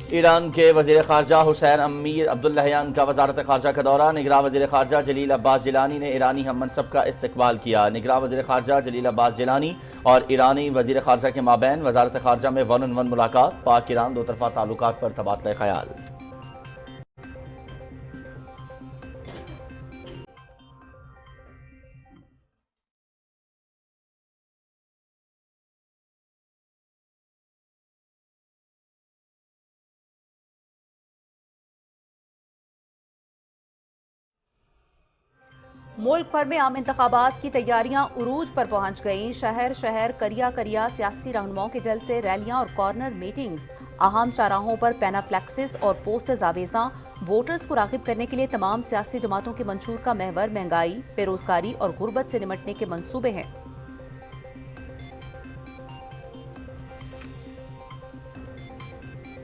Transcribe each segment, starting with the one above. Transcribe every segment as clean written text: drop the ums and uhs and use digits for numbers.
ایران کے وزیر خارجہ حسین امیر عبداللہیان کا وزارت خارجہ کا دورہ۔ نگراں وزیر خارجہ جلیل عباس جیلانی نے ایرانی ہم منصب کا استقبال کیا۔ نگراں وزیر خارجہ جلیل عباس جیلانی اور ایرانی وزیر خارجہ کے مابین وزارت خارجہ میں 1 on 1 ملاقات۔ پاک ایران دو طرفہ تعلقات پر تبادلہ خیال۔ ملک بھر میں عام انتخابات کی تیاریاں عروج پر پہنچ گئیں۔ شہر شہر کریا کریا سیاسی رہنماؤں کے جلسے، ریلیاں اور کارنر میٹنگز۔ اہم چوراہوں پر پینا فلیکسز اور پوسٹرز آویزاں۔ ووٹرز کو راغب کرنے کے لیے تمام سیاسی جماعتوں کے منشور کا محور مہنگائی، بے روزگاری اور غربت سے نمٹنے کے منصوبے ہیں۔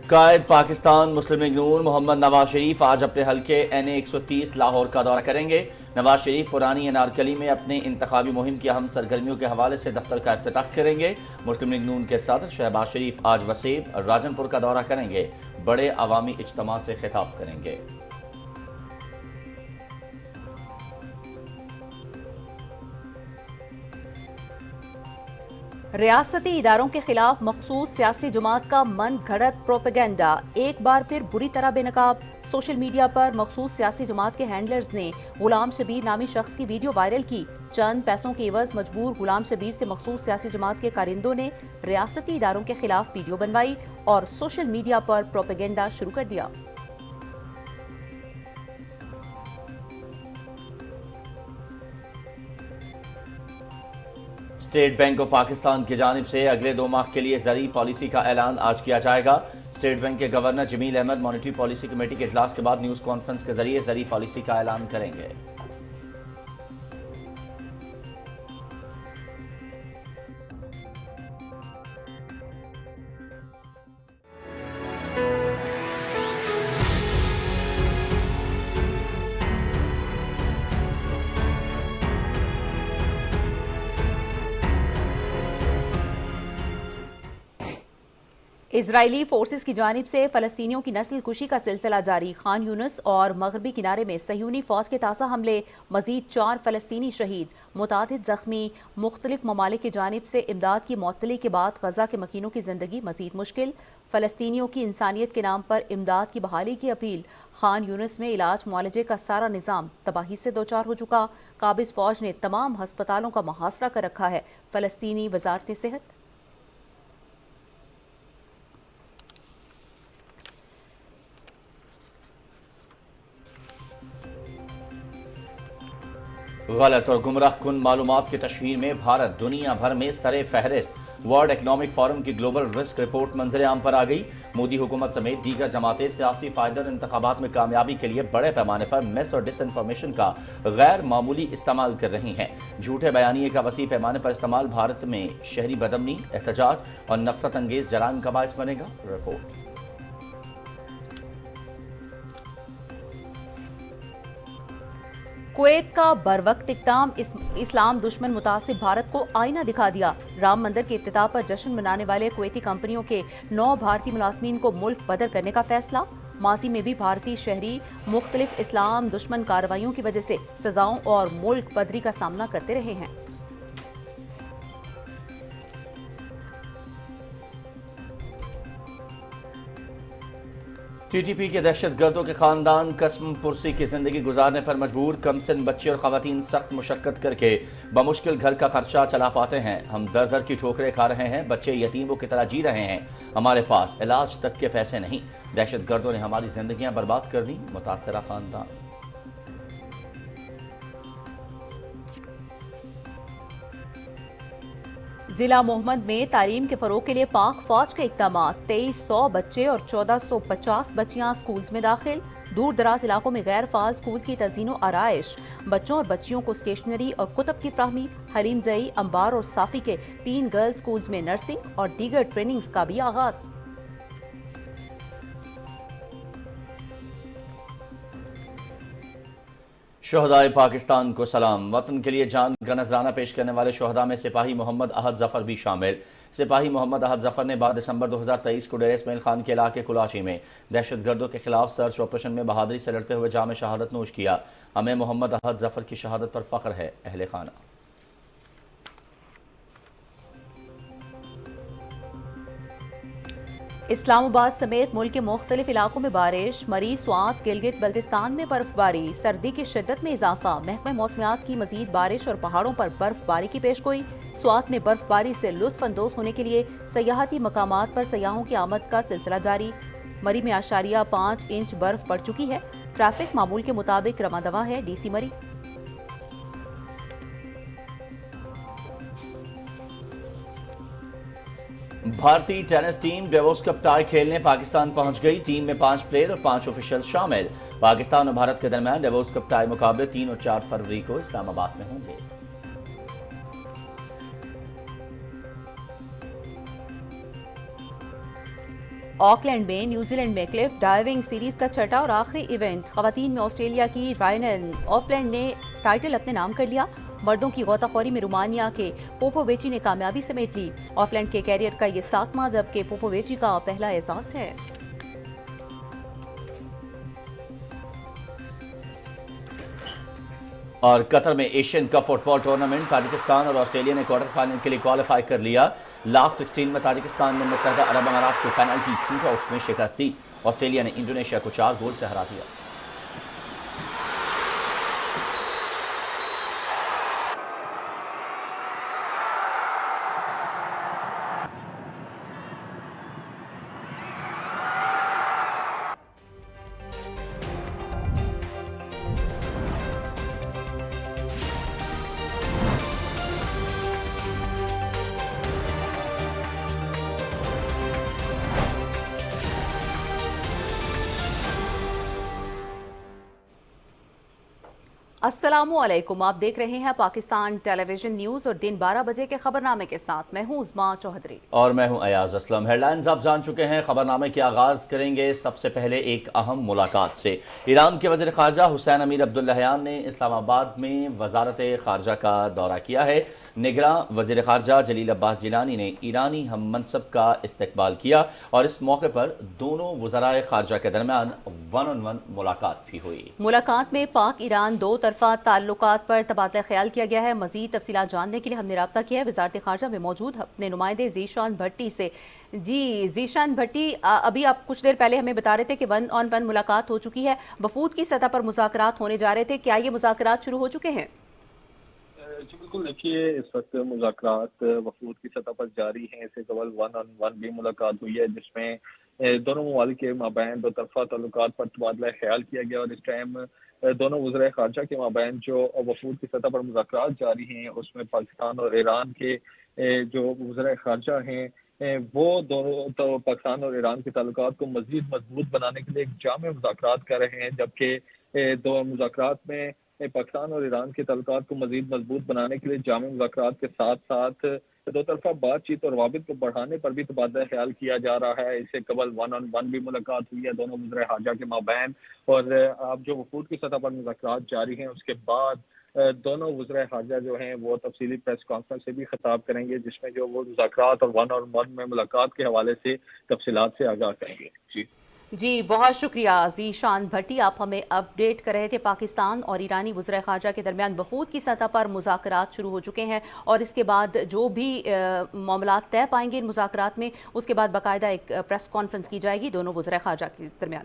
قائد پاکستان مسلم لیگ نون محمد نواز شریف آج اپنے حلقے NA 130 لاہور کا دورہ کریں گے۔ نواز شریف پرانی انارکلی میں اپنے انتخابی مہم کی اہم سرگرمیوں کے حوالے سے دفتر کا افتتاح کریں گے۔ مسلم لیگ نون کے صدر شہباز شریف آج وسیب راجن پور کا دورہ کریں گے۔ بڑے عوامی اجتماع سے خطاب کریں گے۔ ریاستی اداروں کے خلاف مخصوص سیاسی جماعت کا من گھڑت پروپیگنڈا ایک بار پھر بری طرح بے نقاب۔ سوشل میڈیا پر مخصوص سیاسی جماعت کے ہینڈلرز نے غلام شبیر نامی شخص کی ویڈیو وائرل کی۔ چند پیسوں کے عوض مجبور غلام شبیر سے مخصوص سیاسی جماعت کے کارندوں نے ریاستی اداروں کے خلاف ویڈیو بنوائی اور سوشل میڈیا پر پروپیگنڈا شروع کر دیا۔ اسٹیٹ بینک آف پاکستان کی جانب سے اگلے 2 ماہ کے لیے زرعی پالیسی کا اعلان آج کیا جائے گا۔ اسٹیٹ بینک کے گورنر جمیل احمد مانیٹری پالیسی کمیٹی کے اجلاس کے بعد نیوز کانفرنس کے ذریعے زرعی پالیسی کا اعلان کریں گے۔ اسرائیلی فورسز کی جانب سے فلسطینیوں کی نسل کشی کا سلسلہ جاری۔ خان یونس اور مغربی کنارے میں صہیونی فوج کے تازہ حملے، مزید 4 فلسطینی شہید، متعدد زخمی۔ مختلف ممالک کی جانب سے امداد کی معطلی کے بعد غزہ کے مکینوں کی زندگی مزید مشکل۔ فلسطینیوں کی انسانیت کے نام پر امداد کی بحالی کی اپیل۔ خان یونس میں علاج معالجے کا سارا نظام تباہی سے دوچار ہو چکا۔ قابض فوج نے تمام ہسپتالوں کا محاصرہ کر رکھا ہے۔ فلسطینی وزارت صحت غلط اور گمراہ کن معلومات کی تشہیر میں بھارت دنیا بھر میں سر فہرست۔ ورلڈ اکنامک فورم کی گلوبل رسک رپورٹ منظر عام پر آ گئی۔ مودی حکومت سمیت دیگر جماعتیں سیاسی فائدہ اور انتخابات میں کامیابی کے لیے بڑے پیمانے پر مس اور ڈس انفارمیشن کا غیر معمولی استعمال کر رہی ہیں۔ جھوٹے بیانیے کا وسیع پیمانے پر استعمال بھارت میں شہری بدامنی، احتجاج اور نفرت انگیز جرائم کا باعث بنے گا۔ رپورٹ کویت کا بروقت اقدام اسلام دشمن متعصب بھارت کو آئینہ دکھا دیا۔ رام مندر کے افتتاح پر جشن منانے والے کویتی کمپنیوں کے 9 بھارتی ملازمین کو ملک بدر کرنے کا فیصلہ۔ ماضی میں بھی بھارتی شہری مختلف اسلام دشمن کارروائیوں کی وجہ سے سزاؤں اور ملک بدری کا سامنا کرتے رہے ہیں۔ TTP کے دہشت گردوں کے خاندان قسم پرسی کی زندگی گزارنے پر مجبور۔ کم سن بچے اور خواتین سخت مشقت کر کے بمشکل گھر کا خرچہ چلا پاتے ہیں۔ ہم در در کی ٹھوکریں کھا رہے ہیں، بچے یتیموں کی طرح جی رہے ہیں، ہمارے پاس علاج تک کے پیسے نہیں۔ دہشت گردوں نے ہماری زندگیاں برباد کر دیں۔ متاثرہ خاندان ضلع محمد میں تعلیم کے فروغ کے لیے پاک فوج کے اقدامات۔ 2300 بچے اور 1450 بچیاں سکولز میں داخل۔ دور دراز علاقوں میں غیر فعال سکول کی تزئین و آرائش۔ بچوں اور بچیوں کو اسٹیشنری اور کتب کی فراہمی۔ حلیم زئی، انبار اور صافی کے 3 گرلز سکولز میں نرسنگ اور دیگر ٹریننگز کا بھی آغاز۔ شہدائے پاکستان کو سلام۔ وطن کے لیے جان کا نذرانہ پیش کرنے والے شہداء میں سپاہی محمد احد ظفر بھی شامل۔ سپاہی محمد احد ظفر نے 12 دسمبر 2023 کو ڈیرہ اسماعیل خان کے علاقے کلاچی میں دہشت گردوں کے خلاف سرچ آپریشن میں بہادری سے لڑتے ہوئے جام شہادت نوش کیا۔ ہمیں محمد احد ظفر کی شہادت پر فخر ہے، اہل خانہ۔ اسلام آباد سمیت ملک کے مختلف علاقوں میں بارش، مری، سوات، گلگت بلتستان میں برف باری، سردی کی شدت میں اضافہ، محکمہ موسمیات کی مزید بارش اور پہاڑوں پر برف باری کی پیش گوئی۔ سوات میں برف باری سے لطف اندوز ہونے کے لیے سیاحتی مقامات پر سیاحوں کی آمد کا سلسلہ جاری۔ مری میں 5.5 انچ برف پڑ چکی ہے۔ ٹریفک معمول کے مطابق رواں دواں ہے ڈی سی مری۔ بھارتی tennis team Davis Cup tie کھیلنے پاکستان پہنچ گئی۔ ٹیم میں 5 پلیئر اور 5 آفیشل شامل۔ پاکستان اور بھارت کے درمیان ڈیووس کپ ٹائی مقابلے 3 اور 4 فروری کو اسلام آباد میں ہوں گے۔ آکلینڈ میں نیوزی لینڈ میں کلف ڈائیونگ سیریز کا چھٹا اور آخری ایونٹ، خواتین میں آسٹریلیا کی رائنن آف-لینڈ نے ٹائٹل اپنے نام کر لیا۔ مردوں کی غوطہ خوری میں رومانیہ کے پوپوویچی نے کامیابی سمیٹ لی۔ آف-لینڈ کے کیریئر کا یہ 7واں جبکہ پوپوویچی کا پہلا اعزاز ہے۔ اور قطر میں ایشین کپ فٹ بال ٹورنامنٹ، تاجکستان اور آسٹریلیا نے کوارٹر فائنل کے لیے کوالیفائی کر لیا۔ لاسٹ 16 میں تاجکستان نے متحدہ عرب امارات کو پینلٹی شوٹ آؤٹس میں شکست دی۔ آسٹریلیا نے انڈونیشیا کو 4 گول سے ہرا دیا۔ السلام علیکم، آپ دیکھ رہے ہیں پاکستان ٹیلی ویژن نیوز اور دن 12 بجے کے خبرنامے کے ساتھ میں ہوں عظمیٰ چوہدری اور میں ہوں ایاز اسلم۔ ہیڈ لائنز آپ جان چکے ہیں، خبرنامے کے آغاز کریں گے سب سے پہلے ایک اہم ملاقات سے۔ ایران کے وزیر خارجہ حسین امیر عبداللہیان نے اسلام آباد میں وزارت خارجہ کا دورہ کیا ہے۔ نگراں وزیر خارجہ جلیل عباس جیلانی نے ایرانی ہم منصب کا استقبال کیا اور اس موقع پر دونوں وزرائے خارجہ کے درمیان 1 on 1 ملاقات بھی ہوئی۔ ملاقات میں پاک ایران دو طرفہ تعلقات پر تبادلہ خیال کیا گیا ہے۔ مزید تفصیلات جاننے کے لیے ہم نے رابطہ کیا ہے وزارت خارجہ میں موجود اپنے نمائندے ذیشان بھٹی سے۔ جی ذیشان بھٹی، ابھی آپ کچھ دیر پہلے ہمیں بتا رہے تھے کہ 1 on 1 ملاقات ہو چکی ہے، وفود کی سطح پر مذاکرات ہونے جا رہے تھے، کیا یہ مذاکرات شروع ہو چکے ہیں؟ جی بالکل، دیکھیے اس وقت مذاکرات وفود کی سطح پر جاری ہیں۔ اس سے قبل 1 on 1 بھی ملاقات ہوئی ہے جس میں دونوں ممالک کے مابین دو طرفہ تعلقات پر تبادلہ خیال کیا گیا، اور اس ٹائم دونوں وزرائے خارجہ کے مابین جو وفود کی سطح پر مذاکرات جاری ہیں اس میں پاکستان اور ایران کے جو وزرائے خارجہ ہیں وہ دونوں تو پاکستان اور ایران کے تعلقات کو مزید مضبوط بنانے کے لیے ایک جامع مذاکرات کر رہے ہیں، جبکہ دو مذاکرات میں پاکستان اور ایران کے تعلقات کو مزید مضبوط بنانے کے لیے جامع مذاکرات کے ساتھ ساتھ دو طرفہ بات چیت اور روابط کو بڑھانے پر بھی تبادلہ خیال کیا جا رہا ہے۔ اس سے قبل 1 on 1 بھی ملاقات ہوئی ہے دونوں وزرائے خارجہ کے مابین، اور اب جو وفود کی سطح پر مذاکرات جاری ہیں اس کے بعد دونوں وزرائے خارجہ جو ہیں وہ تفصیلی پریس کانفرنس سے بھی خطاب کریں گے جس میں جو وہ مذاکرات اور 1 on 1 میں ملاقات کے حوالے سے تفصیلات سے آگاہ کریں گے۔ جی بہت شکریہ ذیشان بھٹی، آپ ہمیں اپڈیٹ کر رہے تھے۔ پاکستان اور ایرانی وزرائے خارجہ کے درمیان وفود کی سطح پر مذاکرات شروع ہو چکے ہیں اور اس کے بعد جو بھی معاملات طے پائیں گے ان مذاکرات میں اس کے بعد باقاعدہ ایک پریس کانفرنس کی جائے گی دونوں وزرائے خارجہ کے درمیان۔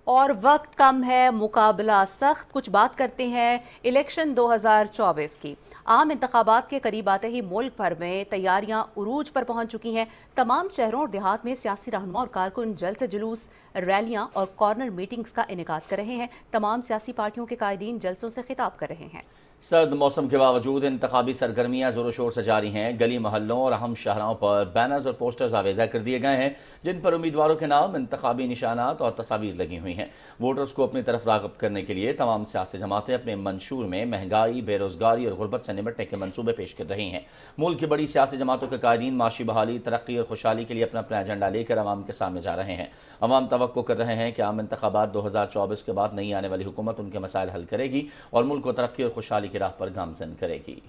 اور وقت کم ہے، مقابلہ سخت، کچھ بات کرتے ہیں الیکشن 2024 کی۔ عام انتخابات کے قریب آتے ہی ملک بھر میں تیاریاں عروج پر پہنچ چکی ہیں۔ تمام شہروں اور دیہات میں سیاسی رہنما اور کارکن جلسے جلوس، ریلیاں اور کارنر میٹنگز کا انعقاد کر رہے ہیں۔ تمام سیاسی پارٹیوں کے قائدین جلسوں سے خطاب کر رہے ہیں۔ सर्द मौसम के बावजूद इंतखाबी सरगर्मियां जोरों शोर से जारी हैं। गली मोहल्लों और अहम शाहराहों पर बैनर्स और पोस्टर्स आवेजा कर दिए गए हैं, जिन पर उम्मीदवारों के नाम, इंतखाबी निशानात और तस्वीर लगी हुई हैं। वोटर्स को अपनी तरफ राग़िब करने के लिए तमाम सियासी जमातें अपने मंशूर में महंगाई, बेरोजगारी और गुर्बत से निपटने के मनसूबे पेश कर रही हैं। मुल्क की बड़ी सियासी जमातों के कायदीन माशी बहाली, तरक्की और खुशहाली के लिए अपना अपना एजेंडा लेकर अवाम के सामने जा रहे हैं। अवाम तवक्को कर रहे हैं कि आम इंतखाबात 2024 के बाद नई आने वाली हुकूमत उनके मसाइल हल करेगी और मुल्क को तरक्की और खुशहाली की राह पर गामजन करेगी।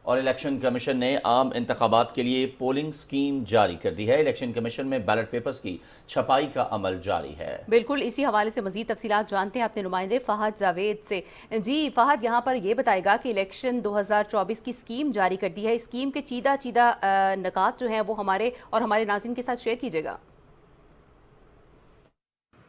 और इलेक्शन कमीशन ने आम इंतखाबात के लिए पोलिंग स्कीम जारी कर दी है। इलेक्शन कमीशन में बैलेट पेपर्स की छपाई का अमल जारी है। बिल्कुल, इसी हवाले से मजीद तफसीलात जानते हैं अपने नुमाइंदे फहद जावेद से। जी फहद, यहाँ पर ये बताएगा कि इलेक्शन 2024 की स्कीम जारी कर दी है। स्कीम के चीदा नकात जो हैं वो हमारे और हमारे नाज़रीन के साथ शेयर कीजिएगा।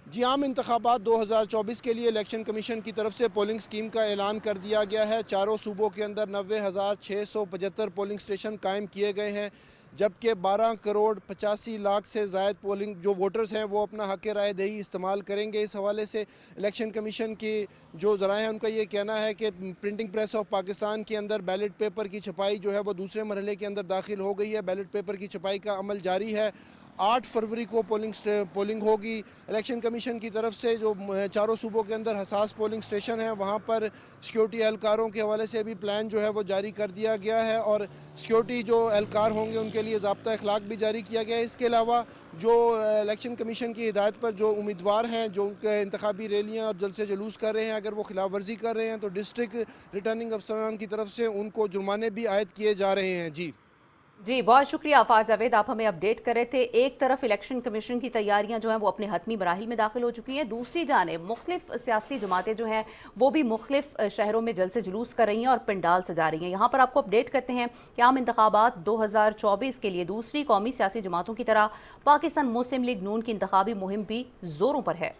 जी, आम इंतखाबात 2024 के लिए इलेक्शन कमीशन की तरफ से पोलिंग स्कीम का ऐलान कर दिया गया है। चारों सूबों के अंदर 90,675 पोलिंग स्टेशन कायम किए गए हैं, जबकि 12 करोड़ 85 लाख से ज़ायद पोलिंग जो वोटर्स हैं वो अपना हक़ राय दही इस्तेमाल करेंगे। इस हवाले से इलेक्शन कमीशन की जो ज़राए हैं उनका ये कहना है कि प्रिंटिंग प्रेस ऑफ पाकिस्तान के अंदर बैलेट पेपर की छपाई जो है वो दूसरे मरहले के अंदर दाखिल हो गई है। बैलेट पेपर की छपाई का अमल जारी है। 8 फरवरी को पोलिंग होगी। इलेक्शन कमीशन की तरफ से जो चारों सूबों के अंदर हसास पोलिंग स्टेशन हैं वहाँ पर सिक्योरिटी एहलकारों के हवाले से भी प्लान जो है वो जारी कर दिया गया है और सिक्योरिटी जो एहलकार होंगे उनके लिए ज़ाब्ता अखलाक भी जारी किया गया है। इसके अलावा जो इलेक्शन कमीशन की हिदायत पर जो उम्मीदवार हैं जो उनके इंतखाबी रैलियाँ और जलसे जुलूस कर रहे हैं, अगर वो खिलाफ वर्जी कर रहे हैं तो डिस्ट्रिक्ट रिटर्निंग अफसरान की तरफ से उनको जुर्माने भी आयद किए जा रहे हैं। जी, बहुत शुक्रिया फहद जावेद, आप हमें अपडेट कर रहे थे। एक तरफ इलेक्शन कमीशन की तैयारियां जो हैं वो अपने हतमी मराहिल में दाखिल हो चुकी हैं, दूसरी जानिब मुख्तलिफ सियासी जमातें जो हैं वो भी मुख्तलिफ शहरों में जलसे जुलूस कर रही हैं और पंडाल सजा रही हैं। यहाँ पर आपको अपडेट करते हैं कि आम इंतखाबात 2024 के लिए दूसरी कौमी सियासी जमातों की तरह पाकिस्तान मुस्लिम लीग नून की इंतखाबी मुहिम भी जोरों पर है।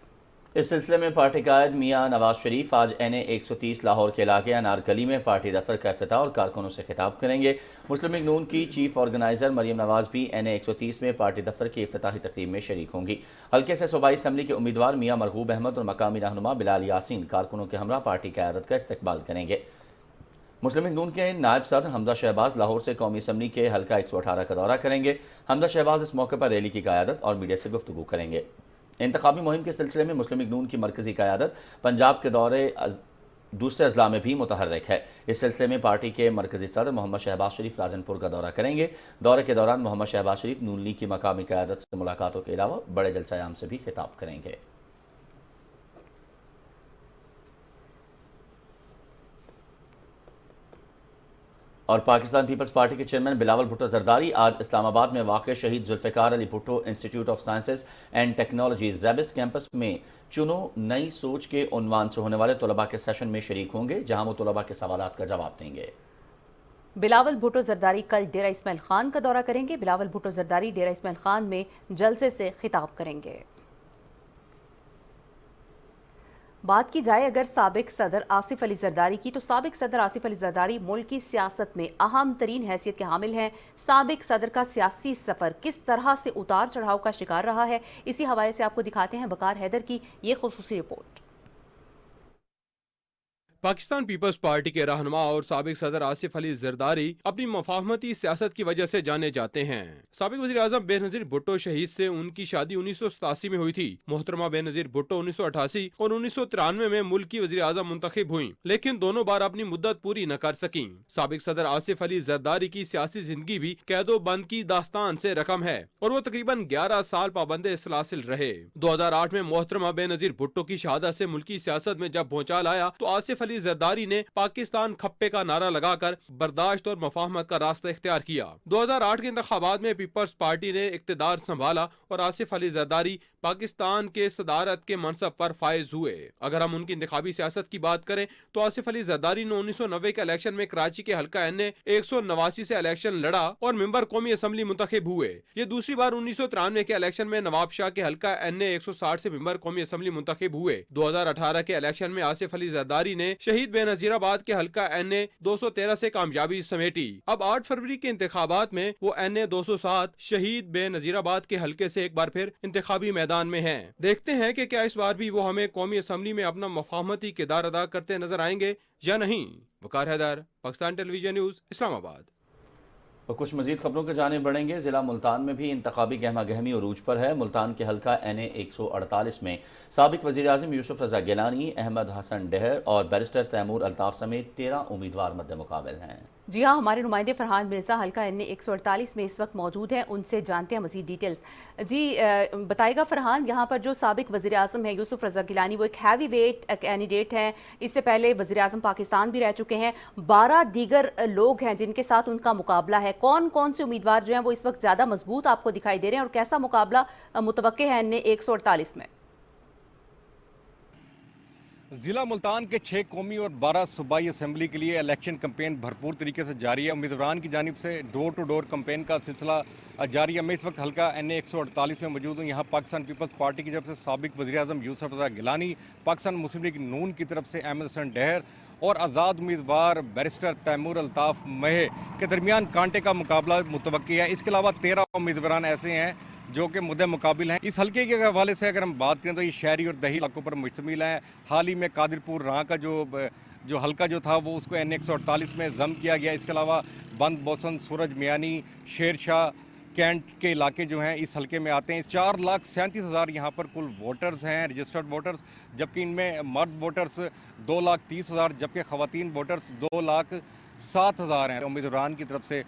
इस सिलसिले में पार्टी कायद मियां नवाज शरीफ आज NA 130 लाहौर के इलाके अनारकली में पार्टी दफ्तर का इफ्तिताह और कारकुनों से खिताब करेंगे। मुस्लिम लीग नून की चीफ ऑर्गेनाइजर मरियम नवाज भी NA 130 में पार्टी दफ्तर की इफ्तिताही तकरीब में शरीक होंगी। हल्के से सूबाई असम्बली के उम्मीदवार मियां मरगूब अहमद और मकामी रहनुमा बिलाल यासीन कारकुनों के हमरा पार्टी क़यादत का इस्तकबाल करेंगे। मुस्लिम लीग नून के नायब सदर हमजा शहबाज लाहौर से कौमी असम्बली के हल्का 118 का दौरा करेंगे। हमजा शहबाज इस मौके पर रैली की क़यादत और मीडिया से गुफ्तगू करेंगे। इंतखाबी मुहिम के सिलसिले में मुस्लिम लीग नून की मरकजी क़यादत पंजाब के दूसरे अजला में भी मुतहर्रिक है। इस सिलसिले में पार्टी के मरकजी सदर मोहम्मद शहबाज शरीफ राजनपुर का दौरा करेंगे। दौरे के दौरान मोहम्मद शहबाज शरीफ नून लीग की मकामी क़यादत से मुलाकातों के अलावा बड़े जलसा-ए-आम से भी खिताब करेंगे। और पाकिस्तान पीपल्स पार्टी के चेयरमैन बिलावल भुट्टो जरदारी आज इस्लामाबाद में वाक़ Shaheed Zulfikar Ali Bhutto institute of sciences and technology SZABIST campus में चुनो नई सोच के उन्वान से होने वाले तलबा के सेशन में शरीक होंगे, जहां वो तलबा के सवालात का जवाब देंगे। बिलावल भुट्टो जरदारी कल डेरा इस्माइल खान का दौरा करेंगे। बिलावल भुट्टो जरदारी डेरा इस्माइल खान में जलसे से खिताब करेंगे। बात की जाए अगर साबिक सदर आसिफ अली जरदारी की, तो साबिक सदर आसिफ अली जरदारी मुल्क की सियासत में अहम तरीन हैसियत के हामिल हैं। साबिक सदर का सियासी सफ़र किस तरह से उतार चढ़ाव का शिकार रहा है, इसी हवाले से आपको दिखाते हैं वकार हैदर की ये खुसूसी रिपोर्ट। पाकिस्तान पीपल्स पार्टी के रहनुमा और साबिक सदर आसिफ अली जरदारी अपनी मफाहमती सियासत की वजह से जाने जाते हैं। साबिक वज़ीर आज़म बेनज़ीर भुट्टो शहीद से उनकी शादी 1987 में हुई थी। मोहतरमा बेनज़ीर भुट्टो 1988 और 1993 में मुल्क की वज़ीर आज़म मुंतखब हुई, लेकिन दोनों बार अपनी मुद्दत पूरी न कर सकी। साबिक सदर आसिफ अली जरदारी की सियासी जिंदगी भी कैदो बंद की दास्तान से रकम है और वो तकरीबन 11 साल पाबंदे सलासिल रहे। 2008 में मोहतरमा बेनज़ीर भुट्टो की शहादत से मुल्की सियासत में जब भूचाल आया तो आसिफ अली जरदारी ने पाकिस्तान खप्पे का नारा लगाकर बर्दाश्त और मफाहमत का रास्ता इख्तियार किया। 2008 के इंतखाबात में पीपल्स पार्टी ने इक्तदार संभाला और आसिफ अली जरदारी पाकिस्तान के सदारत के मनसब पर फायज हुए। अगर हम उनकी इंतखाबी सियासत की बात करें तो आसिफ अली जरदारी ने 1990 के इलेक्शन में कराची के हल्का NA 189 से इलेक्शन लड़ा और मेंबर कौमी असम्बली मुंतखब हुए। ये दूसरी बार 1993 के इलेक्शन में नवाब शाह के हल्का NA 160 से मेंबर कौमी असम्बली मुंतखब हुए। 2018 के इलेक्शन में आसिफ अली जरदारी ने शहीद बेनजीराबाद के हल्का NA 213 से कामयाबी समेटी। अब 8 फरवरी के इंतखाबात में वो NA 207 शहीद बेनजीराबाद के हल्के से एक बार फिर इंतखाबी मैदान में हैं। देखते हैं कि क्या इस बार भी वो हमें कौमी असम्बली में अपना मफाहमती किरदार अदा करते नजर आएंगे या नहीं। वकार हैदर, पाकिस्तान टेलीविजन न्यूज़, इस्लामाबाद। और कुछ मजीद खबरों के जाने बढ़ेंगे। जिला मुल्तान में भी इंतखाबी गहमा गहमी उरूज पर है। मुल्तान के हल्का NA 148 में साबिक वज़ीर आज़म यूसुफ रज़ा गिलानी, अहमद हसन डहर और बैरिस्टर तैमूर अल्ताफ़ समेत 13 उम्मीदवार मद्दे मुकाबिल हैं। जी हाँ, हमारे नुमाइंदे फरहान मिर्ज़ा हल्का NA 148 में इस वक्त मौजूद हैं, उनसे जानते हैं मज़ीद डिटेल्स। जी बताइएगा फरहान, यहाँ पर जो साबिक वज़ीर आज़म है यूसुफ रज़ा गिलानी, वो एक हैवी वेट कैंडिडेट हैं। इससे पहले वज़ीर आज़म पाकिस्तान भी रह चुके हैं। 12 दीगर लोग हैं जिनके साथ उनका मुकाबला है। कौन कौन से उम्मीदवार जो हैं वो इस वक्त ज़्यादा मजबूत आपको दिखाई दे रहे हैं और कैसा मुकाबला मुतवक्के है NA 148 में? ज़िला मुल्तान के 6 कौमी और 12 सूबाई असम्बली के लिए इलेक्शन कैंपेन भरपूर तरीके से जारी है। उम्मीदवारान की जानिब से डोर टू डोर कैंपेन का सिलसिला जारी है। मैं इस वक्त हल्का NA 148 में मौजूद हूँ। यहाँ पाकिस्तान पीपल्स पार्टी की तरफ से साबिक वज़ीर आज़म यूसुफ रज़ा गिलानी, पाकिस्तान मुस्लिम लीग नून की तरफ से अहमद हसन डहर और आज़ाद उम्मीदवार बैरिस्टर तैमूर अल्ताफ़ महे के दरमियान कांटे का मुकाबला मुतवक्की है। इसके अलावा 13 उम्मीदवारान ऐसे हैं जो कि मुद्दे मुकाबिल हैं। इस हल्के के हवाले से अगर हम बात करें तो ये शहरी और दही इलाकों पर मुश्तमिल हैं। हाल ही में कादिरपुर राह का जो हल्का जो था वो उसको NA 148 में ज़म किया गया। इसके अलावा बंद बोसन, सूरज मियानी, शेर शाह, कैंट के इलाके जो हैं इस हल्के में आते हैं। 4,37,000 यहाँ पर कुल वोटर्स हैं, रजिस्टर्ड वोटर्स, जबकि इनमें मर्द वोटर्स 2,30,000 जबकि ख़वातीन वोटर्स 2,07,000 हैं। उम्मीदवारान की तरफ से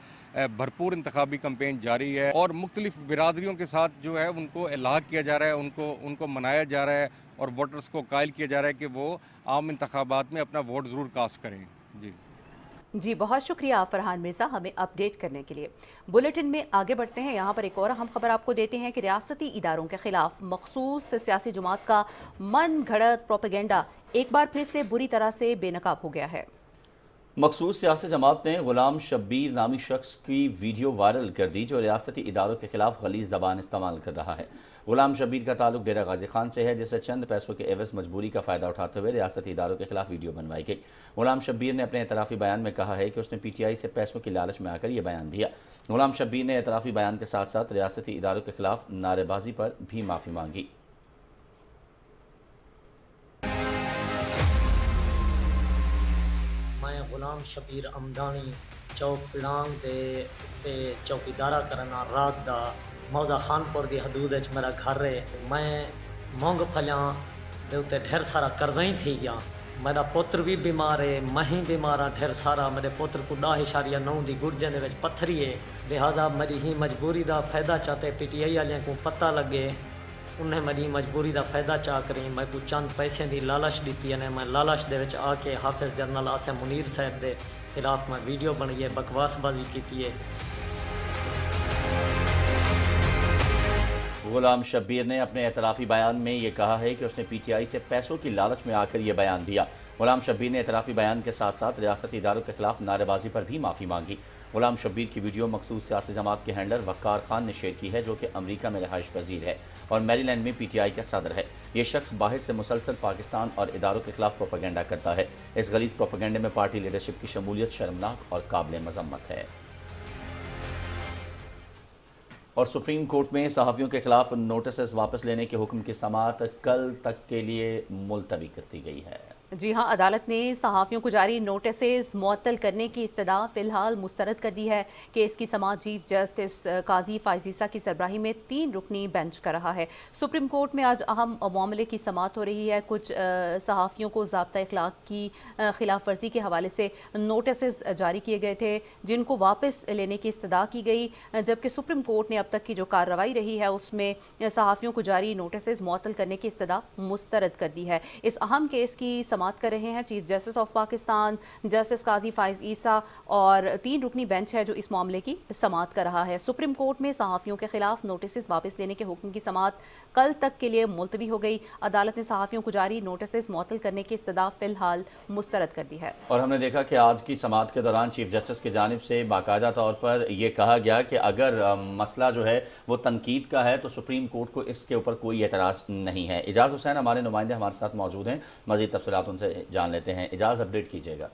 भरपूर इंतखाबी कैंपेन जारी है और मुख्तलिफ बिरादरियों के साथ जो है उनको इलाहा किया जा रहा है, उनको मनाया जा रहा है और वोटर्स को कायल किया जा रहा है कि वो आम इंतखाबात में अपना वोट ज़रूर कास्ट करें। जी बहुत शुक्रिया फरहान मिर्ज़ा हमें अपडेट करने के लिए। बुलेटिन में आगे बढ़ते हैं। यहाँ पर एक और अहम खबर आपको देते हैं कि रियासती इदारों के खिलाफ मखसूस सियासी जमात का मन घड़त प्रोपेगेंडा एक बार फिर से बुरी तरह से बेनकाब हो गया है। मखसूस सियासी जमात ने गुलाम शब्बीर नामी शख्स की वीडियो वायरल कर दी जो रियासती इदारों के खिलाफ गलीज़ ज़बान इस्तेमाल कर रहा है। गुलाम शब्बीर का ताल्लुक डेरा गाजी खान से है, जिससे चंद पैसों के एवज़ मजबूरी का फ़ायदा उठाते हुए रियासती इदारों के खिलाफ वीडियो बनवाई गई। गुलाम शब्बीर ने अपने एतराफ़ी बयान में कहा है कि उसने PTI से पैसों की लालच में आकर यह बयान दिया। गुलाम शब्बीर ने एतराफ़ी बयान के साथ साथ रियासती इदारों के खिलाफ नारेबाजी पर भी माफ़ी मांगी। मैं गुलाम शबीर अमदानी चौक पिड़ांग दे चौकीदारा करना रात दा मौजा खानपुर दी हदूद मेरा घर है। मैं मूंगफलियां दे उत्ते ढेर सारा कर्जा ही थी गया। मेरा पुत्र भी बीमार है, मैं ही बीमार हाँ ढेर सारा। मेरे पुत्र को 10.9 दी गुर्जे दे विच पत्थरी है, लिहाजा मेरी ही मजबूरी दा फायदा चाहते PTI वाले को पता लगे, उन्हें मेरी मजबूरी का फायदा चाह करी मैं को चंद पैसे की लालच दी है। मैं लालच दे विच आके हाफिज जनरल आसिम मुनीर साहब के खिलाफ मैं वीडियो बनाई है, बकवासबाजी की है। गुलाम शब्बीर ने अपने एतराफ़ी बयान में ये कहा है कि उसने PTI से पैसों की लालच में आकर ये बयान दिया। गुलाम शब्बीर ने एतराफ़ी बयान के साथ साथ रियासती इदारों के खिलाफ नारेबाजी पर भी माफ़ी मांगी। गुलाम शब्बीर की वीडियो मखसूस सियासी जमात के हैंडलर वक़ार खान ने शेयर की है, जो कि अमरीका में रिहाइश पजीर है और मैरीलैंड में PTI का सदर है। ये शख्स बाहर से मुसलसल पाकिस्तान और इदारों के खिलाफ प्रोपेगेंडा करता है। इस गलीज़ प्रोपेगेंडे में पार्टी लीडरशिप की शमूलियत शर्मनाक और काबिल मजम्मत है। और सुप्रीम कोर्ट में सहाफ़ियों के खिलाफ नोटिस वापस लेने के हुक्म की समाअत कल तक के लिए मुलतवी कर दी गई है। जी हाँ, अदालत ने सहाफ़ियों को जारी नोटिस मुअत्तल करने की इस्तदा फ़िलहाल मुस्तरद कर दी है। केस की समाअत चीफ जस्टिस काजी फ़ाइज़ ईसा की सरबराही में 3 रुकनी बेंच कर रहा है। सुप्रीम कोर्ट में आज अहम मामले की समाअत हो रही है। कुछ सहाफ़ियों को ज़ाब्ता इखलाक की खिलाफ वर्जी के हवाले से नोटिस जारी किए गए थे, जिनको वापस लेने की इस्तदा की गई, जबकि सुप्रीम कोर्ट ने अब तक की जो कार्रवाई रही है उसमें सहाफ़ियों को जारी नोटिस मुअत्तल करने की इस्तदा मुस्तरद कर दी है। इस अहम केस की समाअत कर रहे हैं chief justice of Pakistan justice Qazi Faez Isa और 3 रुकनी बेंच है जो इस मामले की समाअत कर रहा है। सुप्रीम कोर्ट में सहाफ़ियों के खिलाफ नोटिस वापस लेने के हुक्म की समाअत कल तक के लिए मुलतवी हो गई। अदालत ने सहाफ़ियों को जारी नोटिस मुअत्तल करने की इस्तदा फ़िलहाल मुस्तरद कर दी है। और हमने देखा कि आज की समाअत के दौरान चीफ जस्टिस की जानिब से बाकायदा तौर पर यह कहा गया कि अगर मसला जो है वो तनकीद का है तो सुप्रीम कोर्ट को इसके ऊपर कोई एतराज़ नहीं है। इजाज़ हुसैन हमारे नुमाइंदे हमारे साथ मौजूद हैं, मज़ीद तफसीलात तफसीलात उनसे जान लेते हैं। एजाज, अपडेट कीजिएगा।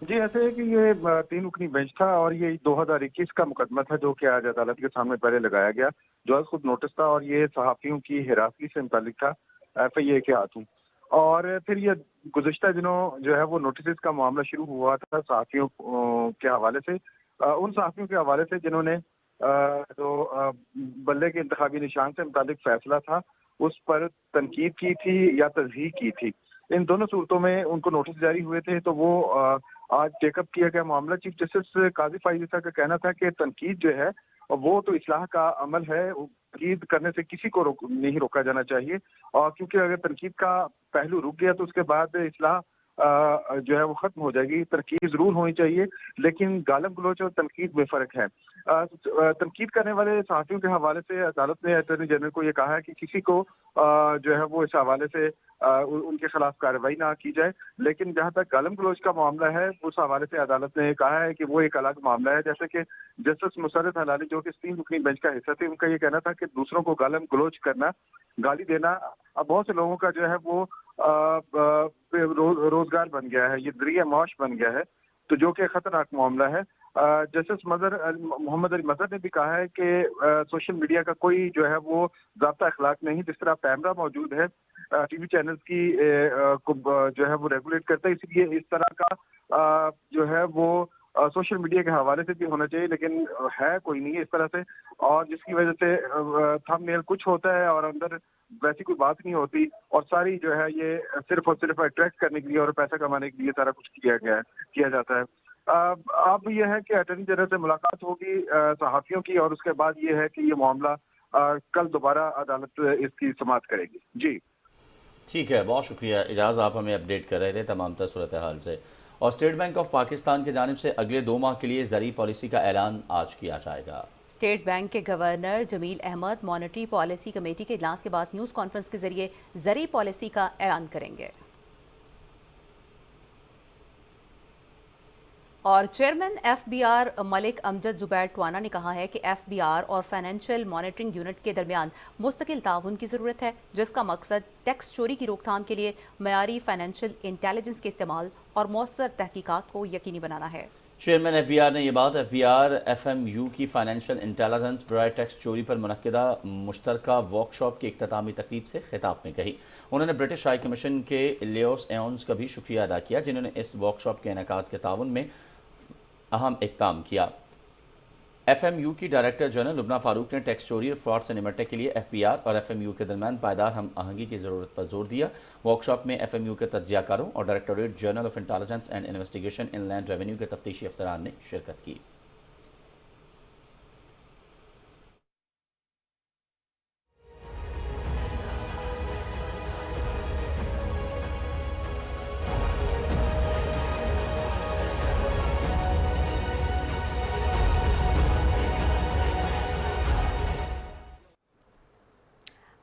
जी, ऐसे है कि ये 3 रुकनी बेंच था और ये 2021 का मुकदमा था जो कि आज अदालत के सामने पहले लगाया गया, जो आज खुद नोटिस था और ये सहाफ़ियों की हिरासती से मुतालिक था FIA के हाथों। और फिर ये गुज़िश्ता दिनों जो है वो नोटिस का मामला शुरू हुआ था सहाफ़ियों के हवाले से, उन सहाफ़ियों के हवाले से जिन्होंने जो बल्ले के इंतखाबी निशान से मुतालिक फैसला था उस पर तनकीद की थी या तज़हीक की थी। इन दोनों सूरतों में उनको नोटिस जारी हुए थे, तो वो आज टेकअप किया गया मामला। चीफ जस्टिस काजी फाइज़ ईसा का कहना था कि तनकीद जो है वो तो इस्लाह का अमल है, तनकीद करने से किसी को नहीं रोका जाना चाहिए, और क्योंकि अगर तनकीद का पहलू रुक गया तो उसके बाद इस्लाह जो है वो खत्म हो जाएगी। तनकीद जरूर होनी चाहिए, लेकिन गालम गलोच और तनकीद में फ़र्क है। तनकीद करने वाले सहाफ़ियों के हवाले से अदालत ने अटॉर्नी जनरल को ये कहा है कि किसी को जो है वो इस हवाले से उनके खिलाफ कार्रवाई ना की जाए, लेकिन जहाँ तक गालम गलोच का मामला है उस हवाले से अदालत ने कहा है कि वो एक अलग मामला है। जैसे कि जस्टिस मुसर्रत हलाली जो कि 3 रुकनी बेंच का हिस्सा थे, उनका ये कहना था कि दूसरों को गालम गलोच करना, गाली देना अब बहुत से लोगों का जो है वो रोजगार बन गया है, ये जरिया माश बन गया है, तो जो कि खतरनाक मामला है। जस्टिस मोहम्मद अली मजहर ने भी कहा है कि सोशल मीडिया का कोई जो है वो ज़ाब्ता अखलाक नहीं, जिस तरह कैमरा मौजूद है TV चैनल्स की को जो है वो रेगुलेट करता है, इसलिए इस तरह का जो है वो सोशल मीडिया के हवाले से भी होना चाहिए, लेकिन है कोई नहीं है इस तरह से, और जिसकी वजह से थंबनेल कुछ होता है और अंदर वैसी कोई बात नहीं होती, और सारी जो है ये सिर्फ और सिर्फ अट्रैक्ट करने के लिए और पैसा कमाने के लिए सारा कुछ किया जाता है। अब ये है कि अटॉर्नी जनरल से मुलाकात होगी सहाफ़ियों की, और उसके बाद ये है कि ये मामला कल दोबारा अदालत इसकी समाअत करेगी। जी ठीक है, बहुत शुक्रिया एजाज, आप हमें अपडेट कर रहे थे तमाम तर सूरत हाल से। और स्टेट बैंक ऑफ पाकिस्तान की जानिब से अगले 2 माह के लिए ज़री पॉलिसी का ऐलान आज किया जाएगा। स्टेट बैंक के governor Jameel Ahmad monetary policy committee के इजलास के बाद न्यूज़ कॉन्फ्रेंस के जरिए ज़री पॉलिसी का ऐलान करेंगे। और चेयरमैन FBR मलिक अमजद जुबैर टवाना ने कहा है कि FBR और फाइनेंशियल मॉनिटरिंग यूनिट के दरमियान मुस्तकिल ताउन की ज़रूरत है, जिसका मकसद टैक्स चोरी की रोकथाम के लिए मयारी फाइनेंशियल इंटेलिजेंस के इस्तेमाल और मौसर तहकीकात को यकीनी बनाना है। चेयरमैन FBR ने यह बात FBR FMU की फाइनेंशियल इंटेलिजेंस बराए टैक्स चोरी पर मुनक्किदा मुश्तरका वर्कशॉप की इख्तितामी तकरीब से खिताब में कही। उन्होंने ब्रिटिश हाई कमीशन के लियोस एओन्स का भी शुक्रिया अदा किया, जिन्होंने इस वर्कशॉप के इनेकाद के ताउन में अहम इक़दाम किया। FMU की डायरेक्टर जनरल लुबना फारूक ने टैक्स चोरी और फ्रॉड से निपटने के लिए FBR और FMU के दरमियान पायदार हम आहंगी की ज़रूरत पर जोर दिया। वर्कशॉप में FMU के तज्ज़ियाकारों और directorate general of intelligence and investigation inland revenue के तफ्तीशी अफसरान ने शिरकत की।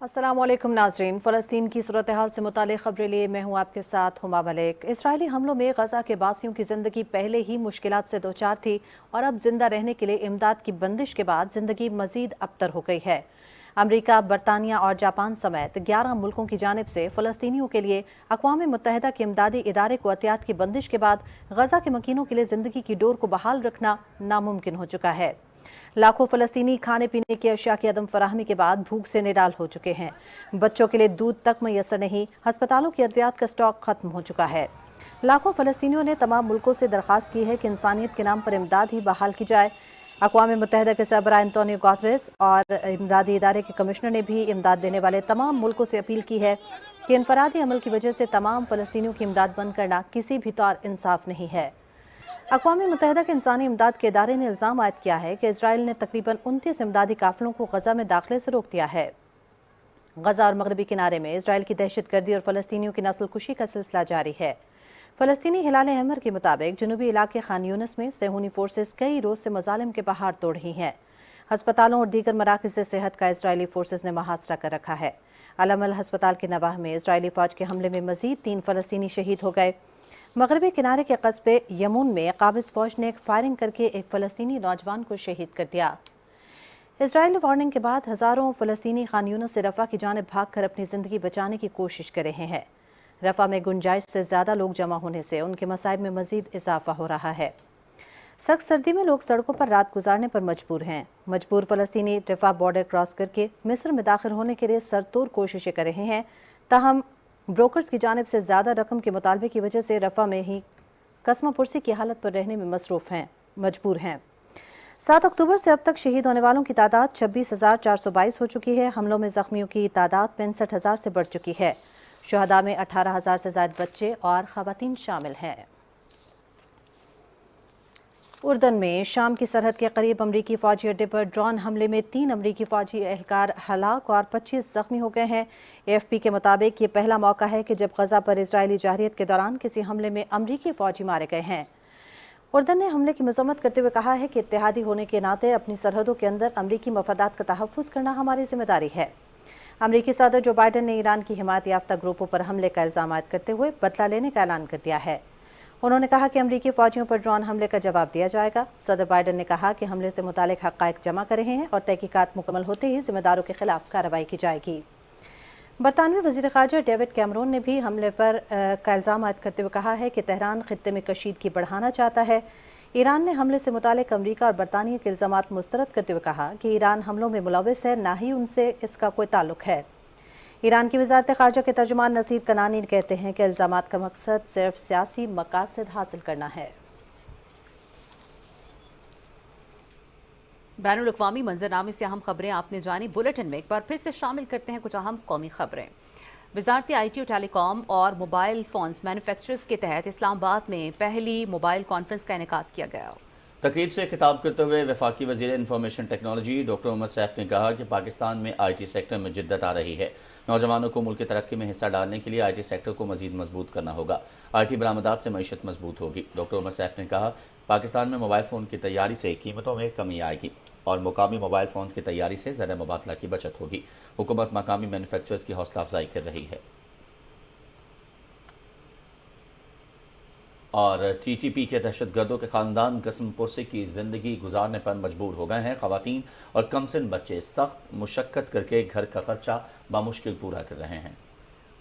अस्सलामुअलैकुम नाज़रीन, फ़लस्तीन की सूरत हाल से मुतालिक खबरें लिए मैं हूँ आपके साथ हुमा मलिक। इसराइली हमलों में गज़ा के बासियों की ज़िंदगी पहले ही मुश्किलात से दो चार थी और अब जिंदा रहने के लिए इमदाद की बंदिश के बाद ज़िंदगी मज़ीद अबतर हो गई है। अमरीका, बरतानिया और जापान समेत 11 मुल्कों की जानिब से फ़लस्तीनियों के लिए अक़वाम मुत्तहिदा के इमदादी इदारे को एहतियात की बंदिश के बाद गज़ा के मकीनों के लिए ज़िंदगी की डोर को बहाल रखना नामुमकिन हो चुका है। लाखों फ़लस्तीनी खाने पीने की अशिया की अदम फराहमी के बाद भूख से निडाल हो चुके हैं। बच्चों के लिए दूध तक मैसर नहीं, अस्पतालों की अद्वियात का स्टॉक खत्म हो चुका है। लाखों फ़लस्तीनियों ने तमाम मुल्कों से दरख्वास्त की है कि इंसानियत के नाम पर इमदाद ही बहाल की जाए। अक़वाम मुत्तहिदा के सरबराह एंटोनियो गुतेरेस और इमदादी इदारे के कमिश्नर ने भी इमदाद देने वाले तमाम मुल्कों से अपील की है कि इनफरादी अमल की वजह से तमाम फ़लस्तीनियों की इमदाद बंद करना किसी भी तौर इंसाफ नहीं है। अक़वाम मुत्तहिदा के इंसानी इमदाद के इदारे ने इल्ज़ाम आयद किया है कि इसराइल ने तकरीबन 29 इमदादी काफ़िलों को गज़ा में दाखिले से रोक दिया है। गज़ा और मगरबी किनारे में इसराइल की दहशतगर्दी और फ़लस्तीनियों की नस्ल कुशी का सिलसिला जारी है। फ़लस्तीनी हिलाल अहमर के मुताबिक जनूबी इलाके खान यूनिस में सेहूनी फोर्सेस कई रोज़ से मज़ालिम के पहाड़ तोड़ रही हैं। हस्पतालों और दीगर मराकज़ सेहत का इसराइली फोर्सेस ने मुहासरा कर रखा है। अल-अमल हस्पताल के नवाह में इसराइली फ़ौज के हमले में मज़ीद 3 फ़लस्तीनी शहीद हो गए। मगरबी किनारे के कस्बे यमून में काबिज़ फ़ौज ने फायरिंग करके एक फ़लस्तीनी नौजवान को शहीद कर दिया। इजरायली वार्निंग के बाद हज़ारों फ़लस्तीनी खान यूनिस से रफ़ा की जानिब भाग कर अपनी ज़िंदगी बचाने की कोशिश कर रहे हैं। रफ़ा में गुंजाइश से ज़्यादा लोग जमा होने से उनके मसाइब में मज़ीद इजाफा हो रहा है। सख्त सर्दी में लोग सड़कों पर रात गुजारने पर मजबूर हैं। मजबूर फ़लस्तीनी रफ़ा बॉर्डर क्रॉस करके मिस्र में दाखिल होने के लिए सरतोड़ कोशिशें कर रहे हैं, ताहम ब्रोकर्स की जानिब से ज़्यादा रकम के मुतालबे की वजह से रफ़ा में ही कसमा पुरसी की हालत पर रहने में मजबूर हैं। 7 अक्टूबर से अब तक शहीद होने वालों की तादाद 26,422 हो चुकी है। हमलों में ज़ख्मियों की तादाद 65,000 से बढ़ चुकी है। शुहदा में 18,000 से ज़ायद बच्चे और ख़वातीन शामिल हैं। उर्दन में शाम की सरहद के करीब अमरीकी फ़ौजी अड्डे पर ड्रोन हमले में 3 अमरीकी फ़ौजी एहलकार हलाक और 25 ज़ख्मी हो गए हैं। AFP के मुताबिक ये पहला मौका है कि जब गज़ा पर इजरायली जारहियत के दौरान किसी हमले में अमरीकी फ़ौजी मारे गए हैं। उर्दन ने हमले की मज़म्मत करते हुए कहा है कि इत्तेहादी होने के नाते अपनी सरहदों के अंदर अमरीकी मफादात का तहफ़्फ़ुज़ करना हमारी ज़िम्मेदारी है। अमरीकी सदर जो बाइडन ने ईरान की हिमायत याफ्ता ग्रुपों पर हमले का इल्ज़ाम आयद करते हुए बदला लेने का ऐलान कर दिया है। उन्होंने कहा कि अमरीकी फ़ौजियों पर ड्रोन हमले का जवाब दिया जाएगा। सदर बाइडन ने कहा कि हमले से मुतालिक हक़ाइक़ जमा कर रहे हैं और तहक़ीक़ात मुकम्मल होते ही ज़िम्मेदारों के खिलाफ कार्रवाई की जाएगी। बरतानवी वज़ीर ख़ारजा डेविड कैमरून ने भी हमले पर का इल्ज़ाम आयद करते हुए कहा है कि तेहरान ख़ित्ते में कशीदगी बढ़ाना चाहता है। ईरान ने हमले से मुतालिक अमरीका और बरतानिया के इल्ज़ामात मुस्तरद करते हुए कहा कि ईरान हमलों में मुलव्वस है, ना ही उनसे इसका कोई ताल्लुक़ है। ईरान की वज़ारत ख़ारजा के तर्जुमान नसीर कनानी कहते हैं कि इल्ज़ामात का मकसद सिर्फ सियासी मकासद हासिल करना है। बैनुल अक़वामी मंजरनामे से अहम खबरें आपने जानी। बुलेटिन में एक बार फिर से शामिल करते हैं कुछ अहम कौमी खबरें। वज़ारत IT और टेलीकॉम और मोबाइल फ़ोन्स मैन्युफैक्चरर्स के तहत इस्लामाबाद में पहली मोबाइल कॉन्फ्रेंस का इनेकाद किया गया। तकरीब से खिताब करते हुए वफाकी वज़ीर information technology doctor Umar Saif ने कहा कि पाकिस्तान में IT सेक्टर में जिद्दत आ रही है। नौजवानों को मुल्क की तरक्की में हिस्सा डालने के लिए IT सेक्टर को मज़ीद मजबूत करना होगा। IT बरामदात से मईशत मजबूत होगी। डॉक्टर उमर सैफ ने कहा पाकिस्तान में मोबाइल फ़ोन की तैयारी से कीमतों में कमी आएगी और मुकामी मोबाइल फ़ोन की तैयारी से ज़र मुबादला की बचत होगी। हुकूमत मकामी मैन्युफैक्चरर्स की हौसला अफजाई कर रही है। और TTP के दहशतगर्दों के ख़ानदान कसम पुरसी की ज़िंदगी गुजारने पर मजबूर हो गए हैं। ख़वातीन और कमसिन बच्चे सख्त मुशक्क़त करके घर का खर्चा बामुश्किल पूरा कर रहे हैं।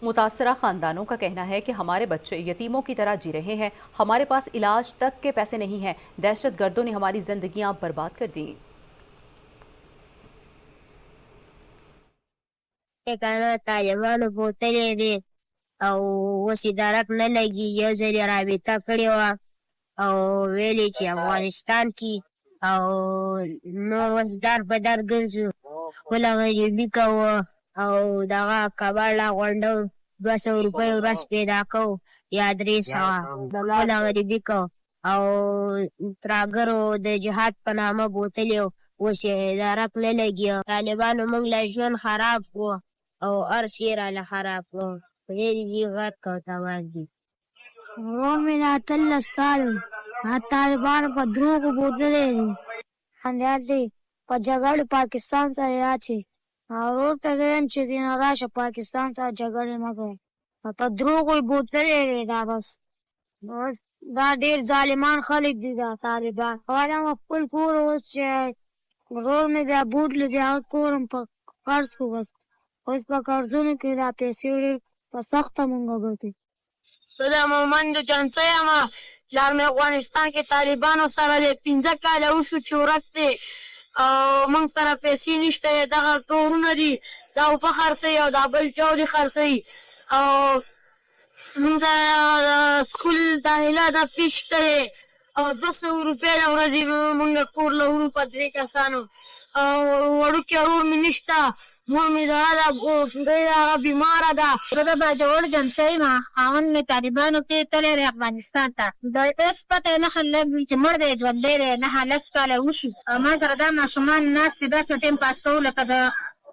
मुतासरा ख़ानदानों का कहना है कि हमारे बच्चे यतीमों की तरह जी रहे हैं, हमारे पास इलाज तक के पैसे नहीं हैं। दहशतगर्दों ने हमारी ज़िंदगियां बर्बाद कर दी। او اوس ادارت نه لګي یو ځل یې رابطه کړې وه او ویلې چې افغانستان کې او نور اوس در په در ګرځو خپله غریبي کوو او دغه کباړه غونډو 200 روپۍ ورځ پیدا کوو یا 300 خپله غریبي کوو او تراګرو د جهاد په نامه بوتلې اوس یې ادارت نه لګي طالبانو موږ له ژوند خراب کړو او هر څه یې راله خراب کړو غر کوتاواږي ورور مې دا 13 کال طالبانو په دروغو بوتلې دي خندیات دی په جګړې پاکستان سره اچي ورور ته وایم چې دین راشه پاکستان سره جګړې مه کوئ په دروغو یې بوتلې دي دا بس دا ډېر ظالمان خلک دي دا طالبان وایم خپل کور اوس چې ورور مې بیا بوټ لیدي هغه کور هم په قرض کړو بس اوس په قرضونو کې دا پیسې ډېر په سخته مونږ ګټو زه د مومند جانڅه یم پلار مې افغانستان کې طالبانو سره د 15 کاله وشو چې ورک دی او موږ سره پیسې نشته دغه کورونه دي دا اوبه خرڅوي او دا بل چا دي خرڅوي او موږ سره سکول داخله دا فیس شته دی او 200 روپۍ د ورځې موږ کور لرو په 3 کسانو او وړوکی ورور مې نشته مور مې هغه بیماره ده زه د باجوړ جنسه یم خاوند مې طالبانو کې تللی دی افغانستان ته د هېڅ پته یې نه لګي چې مړ دی ژوندی دی 9 کاله وشو ما سره دا ماشومان ناست دي داسې ټایم پاس کوو لکه د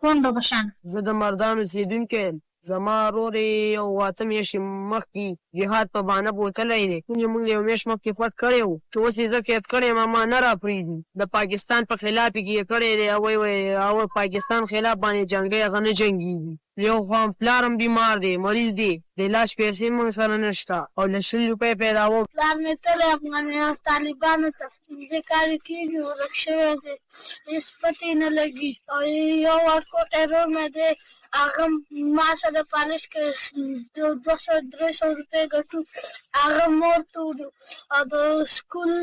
کونډو په شان زه د مردانو اوسېدونکی یم زما ورور یې یو 8 میاشتې مخکې جهاد په بهانه بوتلی دی موږ یې یو میاشت مخکې پټ کړی و چې اوس یې زه قید کړی یم ما نه راپرېږدي د پاکستان په خلاف یې کړی دی او پاکستان خلاف باندې جنګی هغه نه جنګېږي یو خام پلارم بیمار دی مریض دی د علاج پیسې موږ سره نشته او له 100 روپۍ پیدا و پلار مې تل افغانستان طالبانو ته ځکه کېږي ورک شوی دی هېڅ پتې نه لګي او یو ورکوټی رور مې دی هغه ما سره پالش کې 200-300 روپۍ ګټو هغه مور ته وړو او د سکول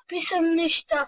فیس هم نشته.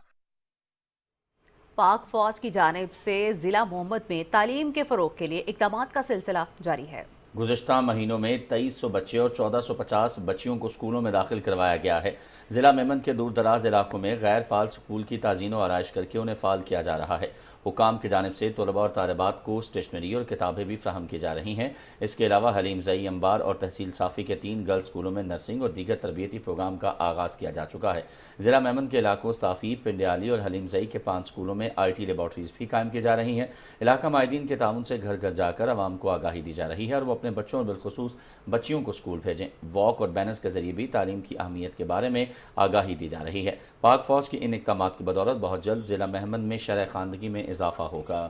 पाक फौज की जानिब से जिला मोहम्मद में तालीम के फ़रोग के लिए इक़दामात का सिलसिला जारी है। गुज़िश्ता महीनों में 2300 बच्चे और 1450 बच्चियों को स्कूलों में दाखिल करवाया गया है। ज़िला मेमन के दूर दराज इलाकों में गैर फ़ाल स्कूल की ताज़ीन व आराइश करके उन्हें फ़ाल किया जा रहा है। हुकाम की जानिब से तलबा और तालिबात को स्टेशनरी और किताबें भी फ्राहम की जा रही हैं। इसके अलावा हलीम ज़ई अंबार और तहसील साफ़ी के 3 गर्ल्स स्कूलों में नर्सिंग और दीगर तरबियती प्रोग्राम का आगाज़ किया जा चुका है। ज़िला मेमन के इलाकों साफ़ी, पिंडियाली और हलीम ज़ई के 5 स्कूलों में IT लेबॉर्ट्रीज़ भी कायम की जा रही हैं। इलाका माहिदीन के ताउन से घर घर जाकर आवाम को आगाही दी जा रही है और वो अपने बच्चों और बिलखुसूस बच्चियों को स्कूल भेजें। वॉक और बैनर्स के ज़रिए भी तालीम की अहमियत के बारे में आगाही दी जा रही है। पाक फ़ौज की इन इक़दामात की बदौलत बहुत जल्द ज़िला मेहमन में शरह ख़ानदगी में इजाफ़ा होगा।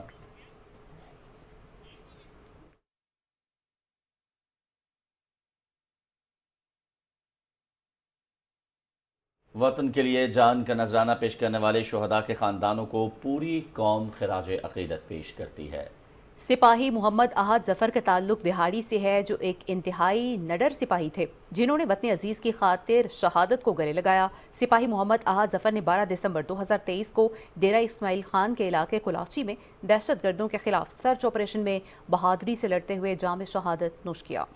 वतन के लिए जान का नजराना पेश करने वाले शोहदा के ख़ानदानों को पूरी कौम खिराज अक़ीदत पेश करती है। सिपाही मोहम्मद अहद ज़फ़र का ताल्लुक बिहाड़ी से है, जो एक इंतहाई निडर सिपाही थे जिन्होंने वतन अजीज़ की खातिर शहादत को गले लगाया। सिपाही मोहम्मद अहद ज़फ़र ने 12 दिसंबर 2023 को डेरा इस्माइल खान के इलाके कुलाची में दहशतगर्दों के खिलाफ सर्च ऑपरेशन में बहादुरी से लड़ते हुए जाम शहादत नोश किया।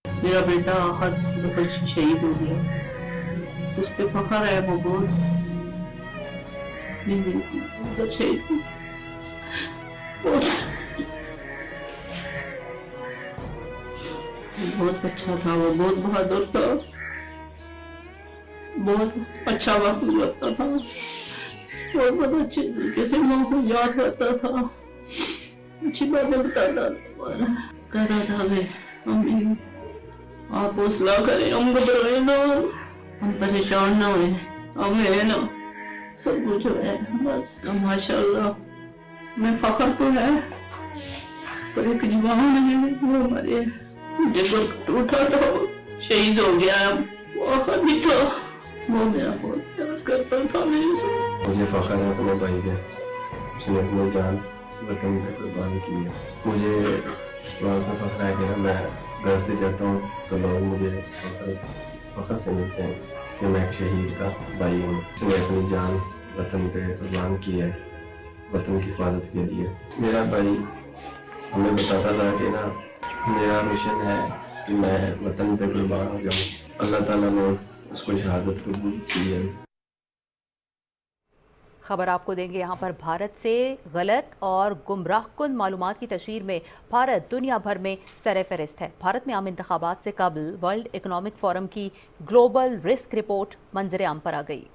मेरा बेटा अहद ज़फ़र शहीद हो गया, उस पे फख्र है। वो बहुत शहीद बहुत अच्छा था, वो बहुत बहादुर था, बहुत अच्छा वक्त गुजरता था, बहुत अच्छे तरीके से माँ को याद करता था, अच्छी बातें बताता था, कहता था मैं मम्मी आप हौसला करें, हम घबराए ना, हम परेशान ना हुए, हमें है ना सब कुछ है बस। माशाल्लाह मैं फख्र तो है पर एक जवान है वो हमारे जगह टूटा था, शहीद हो गया। वो खदी था, वो मेरा बहुत प्यार करता था मेरे से। मुझे फख्र है अपने भाई पे, उसने अपनी जान वतन पे कुर्बानी की है। मुझे इस बात का फख्र है कि मैं घर से जाता हूँ तो लोग मुझे फख्र से मिलते हैं कि मैं एक शहीद का भाई हूँ। उसने अपनी जान वतन पे कुर्बान की है, वतन की हिफाजत के लिए। मेरा भाई हमें बताता था कि ना मेरा मिशन है कि मैं वतन पे कुर्बान हो जाऊँ। अल्लाह ताला ने उसको शहादत कबूल की है। खबर आपको देंगे यहाँ पर भारत से गलत और गुमराहकुन मालूमात की तशहीर में भारत दुनिया भर में सरफ़हरिस्त है। भारत में आम इंतखाबात से कबल वर्ल्ड इकनॉमिक फोरम की ग्लोबल रिस्क रिपोर्ट मंजर आम पर आ गई।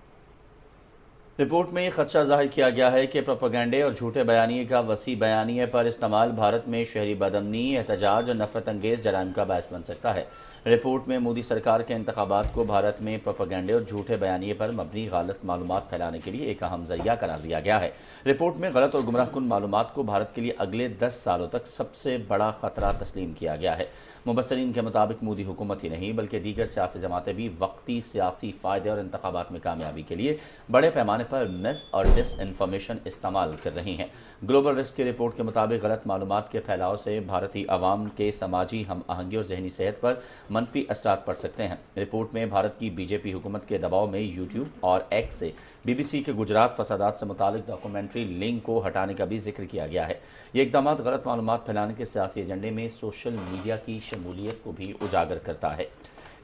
रिपोर्ट में खदशा जाहिर किया गया है कि प्रोपेगेंडे और झूठे बयानिए का वसी बयानिए पर इस्तेमाल भारत में शहरी बदअमनी, एहतजाज और नफरत अंगेज़ जराइम का बायस बन सकता है। रिपोर्ट में मोदी सरकार के इंतखाबात को भारत में प्रोपेगेंडे और झूठे बयानिए पर मबनी गलत मालूमात फैलाने के लिए एक अहम जरिया करार दिया गया है। रिपोर्ट में गलत और गुमराहकुन मालूमात को भारत के लिए अगले 10 सालों तक सबसे बड़ा खतरा तस्लीम किया गया है। मुबस्सरीन के मुताबिक मोदी हुकूमत ही नहीं बल्कि दीगर सियासी जमातें भी वक्ती सियासी फ़ायदे और इंतखाबात में कामयाबी के लिए बड़े पैमाने पर मिस और डिस इन्फॉर्मेशन इस्तेमाल कर रही हैं। ग्लोबल रिस्क की रिपोर्ट के मुताबिक गलत मालूमात के फैलाव से भारतीय अवाम के समाजी हम आहंगी और जहनी सेहत पर मनफी असरात पड़ सकते हैं। रिपोर्ट में भारत की बीजेपी हुकूमत के दबाव में यूट्यूब और एक्स से BBC के गुजरात फसादात से मुतालिक डॉक्यूमेंट्री लिंक को हटाने का भी जिक्र किया गया है। ये इक़दाम गलत मालूमात फैलाने के सियासी एजेंडे में सोशल मीडिया की शमूलियत को भी उजागर करता है।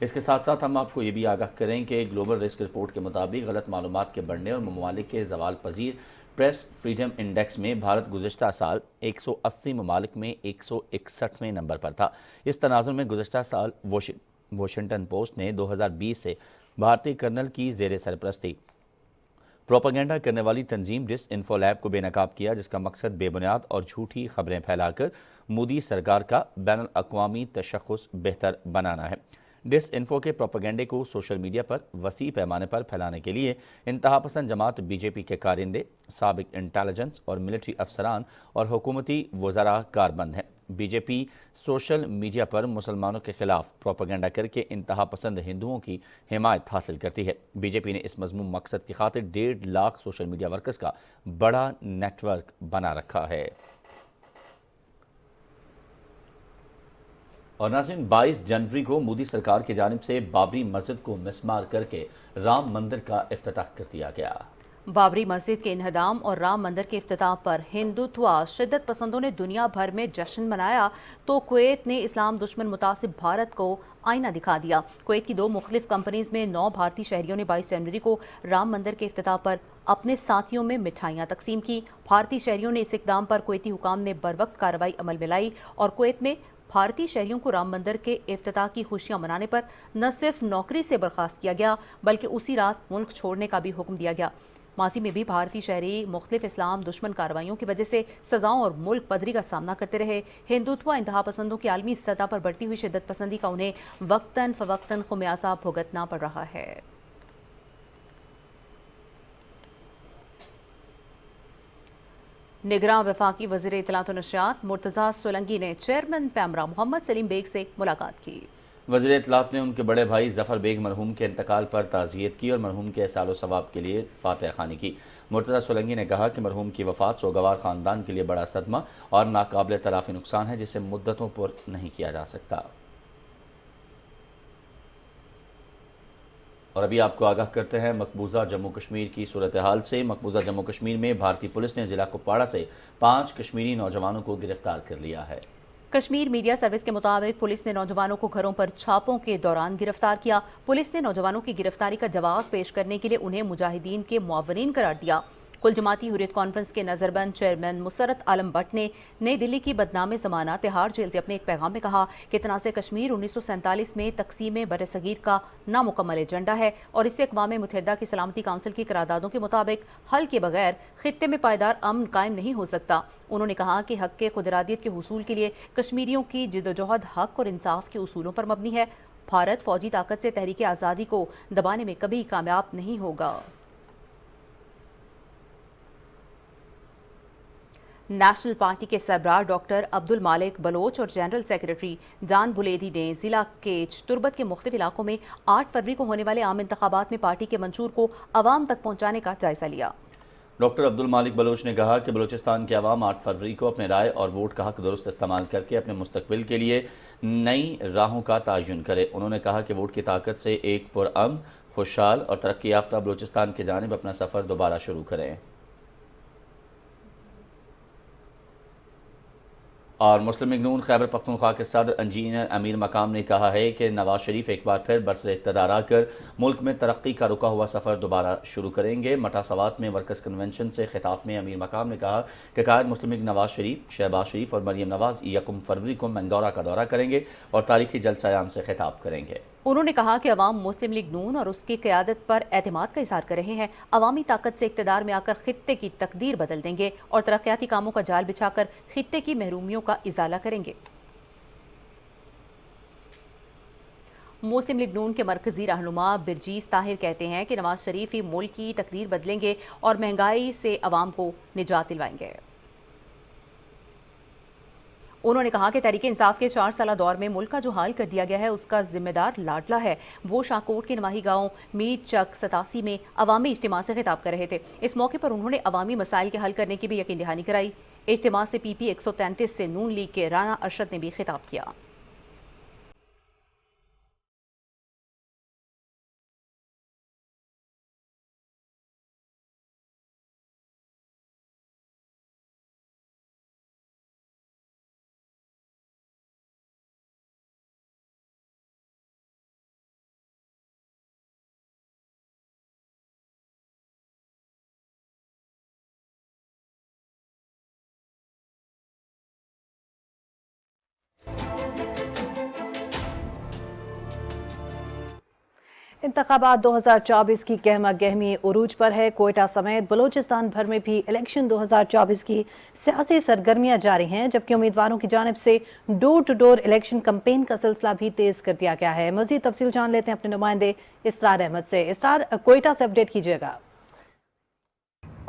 इसके साथ साथ हम आपको ये भी आगाह करें कि ग्लोबल रिस्क रिपोर्ट के मुताबिक गलत मालूमात के बढ़ने और ममालिक के ज़वाल पजीर प्रेस फ्रीडम इंडेक्स में भारत गुज़िश्ता साल 180 ममालिक में 161वें नंबर पर था। इस तनाज़ुर में गुज़िश्ता साल वॉशिंगटन पोस्ट ने 2020 से भारतीय कर्नल की ज़ेर सरपरस्ती प्रोपेगेंडा करने वाली तंजीम डिस इन्फो लैब को बेनकाब किया, जिसका मकसद बेबुनियाद और झूठी खबरें फैलाकर मोदी सरकार का बैनुल अक़वामी तशख़्ख़ुस बेहतर बनाना है। डिस इन्फो के प्रोपेगेंडे को सोशल मीडिया पर वसी पैमाने पर फैलाने के लिए इंतहा पसंद जमात बीजेपी के कारिंदे, साबिक इंटेलिजेंस और मिलिट्री अफसरान और हुकूमती वज़रा कारबंद हैं। बीजेपी सोशल मीडिया पर मुसलमानों के खिलाफ प्रोपेगेंडा करके इंतहा पसंद हिंदुओं की हिमायत हासिल करती है। बीजेपी ने इस मज़मूम मकसद की खातिर 1.5 लाख सोशल मीडिया वर्कर्स का बड़ा नेटवर्क बना रखा है। और नाज़रीन, 22 जनवरी को मोदी सरकार की जानिब से बाबरी मस्जिद को मिसमार करके राम मंदिर का इफ्तिताह कर दिया गया। बाबरी मस्जिद के इन्हदाम और राम मंदिर के इफ्तिताह पर हिंदुत्व शिद्दत पसंदों ने दुनिया भर में जश्न मनाया तो कुवैत ने इस्लाम दुश्मन मुतासिब भारत को आईना दिखा दिया। कुवैत की 2 मुख्तलिफ कंपनीज में 9 भारतीय शहरियों ने 22 जनवरी को राम मंदिर के इफ्तिताह पर अपने साथियों में मिठाइयाँ तकसीम की। भारतीय शहरियों ने इस इक़दाम पर कुवैती हुकाम ने बरवक्त कार्रवाई अमल में लाई और कुवैत में भारतीय शहरियों को राम मंदिर के इफ्तिताह की खुशियां मनाने पर न सिर्फ नौकरी से बर्खास्त किया गया बल्कि उसी रात मुल्क छोड़ने का भी हुक्म दिया गया। माजी में भी भारतीय शहरी मुख्तलिफ इस्लाम दुश्मन कार्रवाइयों की वजह से सजाओं और मुल्क बदरी का सामना करते रहे। हिंदुत्व इंतहा पसंदों की आलमी सतह पर बढ़ती हुई शिद्दत पसंदी का उन्हें वक्तन फवक्तन खुमियासा भुगतना पड़ रहा है। निगरान वफाकी वज़ीर इत्तलात व नशरियात मुर्तज़ा सोलंकी ने चेयरमैन पैमरा मोहम्मद सलीम बेग से मुलाकात की। वज़ीर इत्तलात ने उनके बड़े भाई ज़फ़र बेग मरहूम के इंतकाल पर ताज़ियत की और मरहूम के सालो सवाब के लिए फातिहा ख़ानी की। मुर्तज़ा सोलंकी ने कहा कि मरहूम की वफ़ात सोगवार ख़ानदान के लिए बड़ा सदमा और नाकाबिल तलाफ़ी नुकसान है जिसे मुद्दतों पर नहीं किया जा सकता। और अभी आपको आगाह करते हैं मकबूजा जम्मू कश्मीर की सूरत हाल से। मकबूजा जम्मू कश्मीर में भारतीय पुलिस ने ज़िला कुपवाड़ा से 5 कश्मीरी नौजवानों को गिरफ्तार कर लिया है। कश्मीर मीडिया सर्विस के मुताबिक पुलिस ने नौजवानों को घरों पर छापों के दौरान गिरफ्तार किया। पुलिस ने नौजवानों की गिरफ्तारी का जवाब पेश करने के लिए उन्हें मुजाहिदीन के मुअव्विनीन करार दिया। कुल जमाती हुर्रियत कॉन्फ्रेंस के नजरबंद चेयरमैन मुसरत आलम भट्ट ने नई दिल्ली की बदनाम ज़माना तिहाड़ जेल से अपने एक पैगाम में कहा कि तनाज़े कश्मीर 1947 में तकसीम बरसगीर का नामुकम्मल एजेंडा है और इससे अक़वाम मुत्तहिदा की सलामती काउंसिल की करारदादों के मुताबिक हल के बगैर खित्ते में पायदार अमन कायम नहीं हो सकता। उन्होंने कहा कि हक़ खुदरादियत के हुसूल के लिए कश्मीरियों की जिद्दोजहद हक़ और इंसाफ के उसूलों पर मबनी है। भारत फौजी ताकत से तहरीक आज़ादी को दबाने में कभी कामयाब नहीं होगा। नेशनल पार्टी के सरबराह डॉक्टर अब्दुल मालिक बलोच और जनरल सेक्रेटरी जान बुलेदी ने जिला केच तुर्बत के मुख्तलिफ इलाकों में 8 फरवरी को होने वाले आम इंतखाबात में पार्टी के मंशूर को अवाम तक पहुंचाने का जायजा लिया। डॉक्टर अब्दुल मालिक बलोच ने कहा कि बलूचिस्तान के अवाम 8 फरवरी को अपने राय और वोट का हक दुरुस्त इस्तेमाल करके अपने मुस्तकबिल के लिए नई राहों का तयन करें। उन्होंने कहा कि वोट की ताकत से एक पुरअमन, खुशहाल और तरक्की याफ्ता बलूचिस्तान की जानिब अपना सफ़र दोबारा शुरू करें। और मुस्लिम लीग नून खैबर पख्तूनख्वा के सदर इंजीनियर अमीर मकाम ने कहा है कि नवाज शरीफ एक बार फिर बरसर इक़्तिदार आकर मुल्क में तरक्की का रुका हुआ सफ़र दोबारा शुरू करेंगे। मटासवात में वर्कर्स कन्वेंशन से खिताब में अमीर मकाम ने कहा कि कायद मुस्लिम लीग नवाज शरीफ, शहबाज शरीफ और मरियम नवाज 1 फरवरी को मंदौरा का दौरा करेंगे और तारीखी जलसा-ए-आम से खिताब करेंगे। उन्होंने कहा कि अवाम मुस्लिम लीग नून और उसकी क़यादत पर एतमाद का इज़हार कर रहे हैं। अवामी ताकत से इक़्तिदार में आकर खित्ते की तकदीर बदल देंगे और तरक्याती कामों का जाल बिछाकर खित्ते की महरूमियों का इज़ाला करेंगे। मुस्लिम लीग नून के मरकजी रहनुमा बिरजीस ताहिर कहते हैं कि नवाज शरीफ ही मुल्क की तकदीर बदलेंगे और महंगाई से अवाम को निजात दिलवाएंगे। उन्होंने कहा कि तहरीक इंसाफ के 4 साला दौर में मुल्क का जो हाल कर दिया गया है उसका जिम्मेदार लाडला है। वो शाहकोट के नवाही गांव मीर चक 87 में अवामी इज्तिमा से खिताब कर रहे थे। इस मौके पर उन्होंने अवामी मसाइल के हल करने की भी यकीन दहानी कराई। इज्तिमा से PP 133 से नून लीग के राना अरशद ने भी खिताब किया। इंतखाबात 2024 की गहमा गहमी उरूज पर है। कोयटा समेत बलूचिस्तान भर में भी इलेक्शन 2024 की सियासी सरगर्मियां जारी हैं, जबकि उम्मीदवारों की जानिब से door to door election campaign का सिलसिला भी तेज कर दिया गया है। मजीद तफसील जान लेते हैं अपने नुमाइंदे इसरार अहमद से। इसरार, कोयटा से अपडेट कीजिएगा।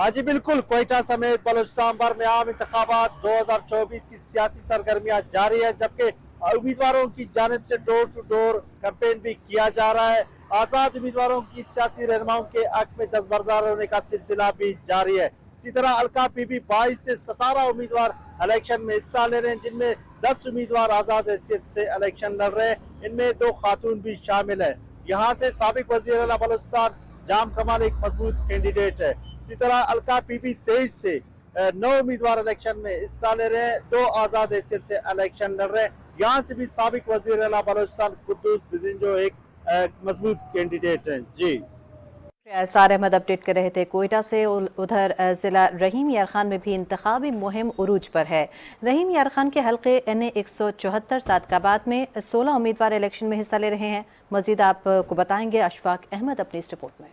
जी बिल्कुल, कोयटा समेत बलूचिस्तान भर में आम इंतखाबात 2024 की सियासी सरगर्मियां जारी है, जबकि उम्मीदवारों की जानिब से डोर टू डोर कैंपेन भी किया जा रहा है। आज़ाद उम्मीदवारों की सियासी रहनुमाओं के हक में दस्तबरदार होने का सिलसिला भी जारी है। इसी तरह हल्का पीपी 22 से 17 उम्मीदवार इलेक्शन में हिस्सा ले रहे हैं, जिनमें 10 उम्मीदवार आज़ाद हैसियत से इलेक्शन लड़ रहे हैं। इनमें 2 खातून भी शामिल है। यहाँ से साबिक वज़ीर आला बलूचिस्तान जाम कमाल एक मजबूत कैंडिडेट है। इसी तरह हल्का पीपी 23 से 9 उम्मीदवार इलेक्शन में हिस्सा ले रहे हैं, 2 आज़ाद हैसियत से इलेक्शन लड़ रहे हैं। यहाँ से भी साबिक वज़ीर आला बलूचिस्तान कुद्दूस बिजिंजो एक मजबूत कैंडिडेट हैं। जी इसरार अहमद अपडेट कर रहे थे कोयटा से। उधर ज़िला रहीम यार खान में भी इंतखाबी मुहिम उरूज पर है। रहीम यार खान के हल्के NA 174 सादकाबाद में 16 उम्मीदवार इलेक्शन में हिस्सा ले रहे हैं। मजीद आपको बताएंगे अशफाक अहमद अपनी इस रिपोर्ट में।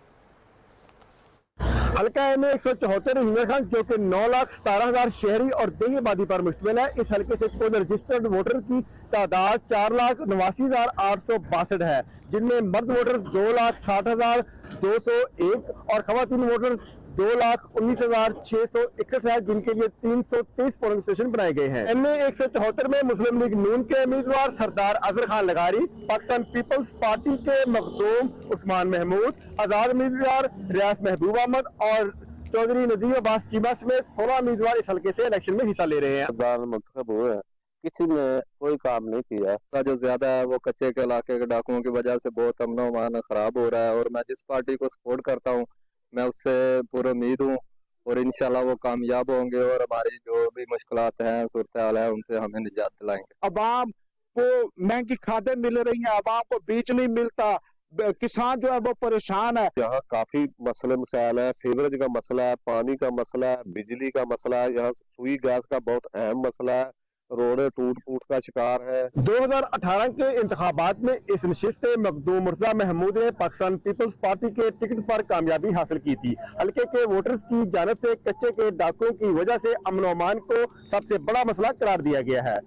हल्का NA 174 रहीम खान, जो कि 9,17,000 शहरी और देही आबादी पर मुश्तमिल है। इस हल्के से कुल रजिस्टर्ड वोटर की तादाद 4,89,862 है, जिनमें मर्द वोटर्स 2,60,201 और खवातीन वोटर्स 2,19,661 है, जिनके लिए 323 पोलिंग स्टेशन बनाए गए हैं। NA 174 में मुस्लिम लीग नून के उम्मीदवार सरदार अजहर खान लगारी, पाकिस्तान पीपल्स पार्टी के मखदूम उस्मान महमूद, आजाद उम्मीदवार रियाज महबूब अहमद और चौधरी नदीम अब्बास चीमा समेत 16 उम्मीदवार इस हल्के से इलेक्शन में हिस्सा ले रहे हैं। मुंतखब हुए हैं, किसी ने कोई काम नहीं किया। जो ज्यादा है वो कच्चे के इलाके के डाकुओं की वजह से बहुत अमन व अमान खराब हो रहा है, और मैं जिस पार्टी को सपोर्ट करता हूँ मैं उससे पूरी उम्मीद हूँ और इंशाल्लाह वो कामयाब होंगे और हमारी जो भी मुश्किलात हैं, सूरत हाल है, उनसे हमें निजात दिलाएंगे। अवाम को महंगी खादें मिल रही हैं, अवाम को बीज नहीं मिलता, किसान जो है वो परेशान है। यहाँ काफी मसले मसाइल है, सीवरेज का मसला है, पानी का मसला है, बिजली का मसला है, यहाँ सुई गैस का बहुत अहम मसला है, रोडें टूट फूट का शिकार है। 2018 के इंतखाबात में इस नशिस्त मखदूम मिर्जा महमूद ने पाकिस्तान पीपल्स पार्टी के टिकट पर कामयाबी हासिल की थी। हल्के के वोटर्स की जानिब से कच्चे के डाकुओं की वजह से अमन व अमान को सबसे बड़ा मसला करार दिया गया है।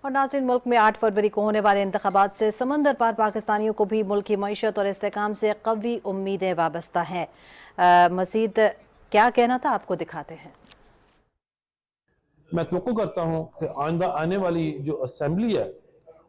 और नाज़रीन, मुल्क में 8 फरवरी को होने वाले इंतखाबात से समंदर पार पाकिस्तानियों को भी मुल्क की मईशत और इस्तेहकाम से कवी उम्मीदें वाबस्ता हैं। मज़ीद क्या कहना था, आपको दिखाते हैं। मैं तवक्को करता हूँ कि आइंदा आने वाली जो असेंबली है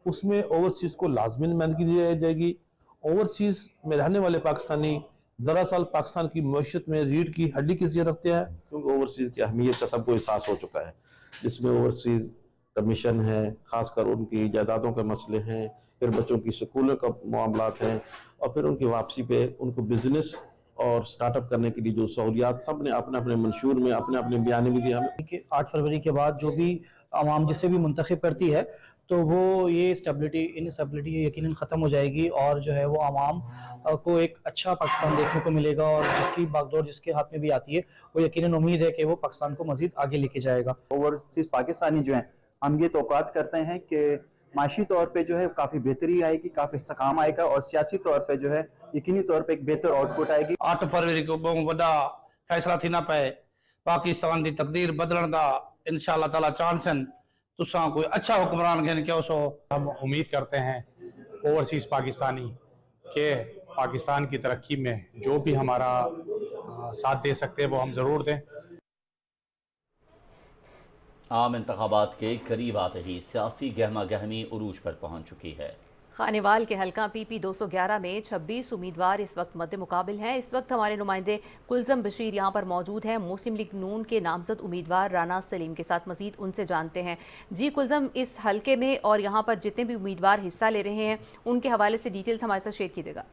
उसमें ओवरसीज़ को लाजमी नुमाइंदगी दी जाएगी। ओवरसीज़ में रहने वाले पाकिस्तानी दरअसल पाकिस्तान की मईशत में रीढ़ की हड्डी की हैसियत रखते हैं, क्योंकि ओवरसीज़ की अहमियत का सबको एहसास हो चुका है। जिसमें ओवरसीज़ कमीशन है, ख़ासकर उनकी जायदादों के मसले हैं, फिर बच्चों की स्कूलों का मामलात हैं, और फिर उनकी वापसी पे उनको बिजनेस और स्टार्टअप करने के लिए जो सहूलियात सब ने अपने अपने मंशूर में अपने अपने बयान में दिया हमें। 8 फरवरी के बाद जो भी आवाम जिसे भी मुंतखब करती है तो वो ये इनस्टेबिलिटी यकीनन ख़त्म हो जाएगी, और जो है वो आवाम को एक अच्छा पाकिस्तान देखने को मिलेगा, और जिसकी बागडोर जिसके हाथ में भी आती है वो यकीनन उम्मीद है कि वो पाकिस्तान को मज़ीद आगे लेके जाएगा। ओवरसीज़ पाकिस्तानी जो हैं हम ये तौक़ात करते हैं कि माशी तौर पे जो है काफ़ी बेहतरी आएगी, काफ़ी इस्तेकाम आएगा, और सियासी तौर पे जो है यकीनी तौर पे एक बेहतर आउटपुट आएगी। 8 फरवरी को बहुत बड़ा फैसला थी ना पे पाकिस्तान की तकदीर बदलने का इंशाअल्लाह ताला चांस है, तुसा कोई अच्छा हुक्मरान घेन के सो। हम उम्मीद करते हैं ओवरसीज़ पाकिस्तानी के पाकिस्तान की तरक्की में जो भी हमारा साथ दे सकते हैं वो हम ज़रूर दें। आम इंतखाबात के करीब आते ही सियासी गहमा गहमी उरूज पर पहुंच चुकी है। खानेवाल के हल्का PP 211 में 26 उम्मीदवार इस वक्त मद्दे मुकाबिल हैं। इस वक्त हमारे नुमाइंदे कुलजम बशीर यहाँ पर मौजूद हैं, मुस्लिम लीग नून के नामजद उम्मीदवार राना सलीम के साथ मजीद उनसे जानते हैं। जी कुलजम, इस हल्के में और यहाँ पर जितने भी उम्मीदवार हिस्सा ले रहे हैं उनके हवाले से डिटेल्स हमारे साथ शेयर कीजिएगा।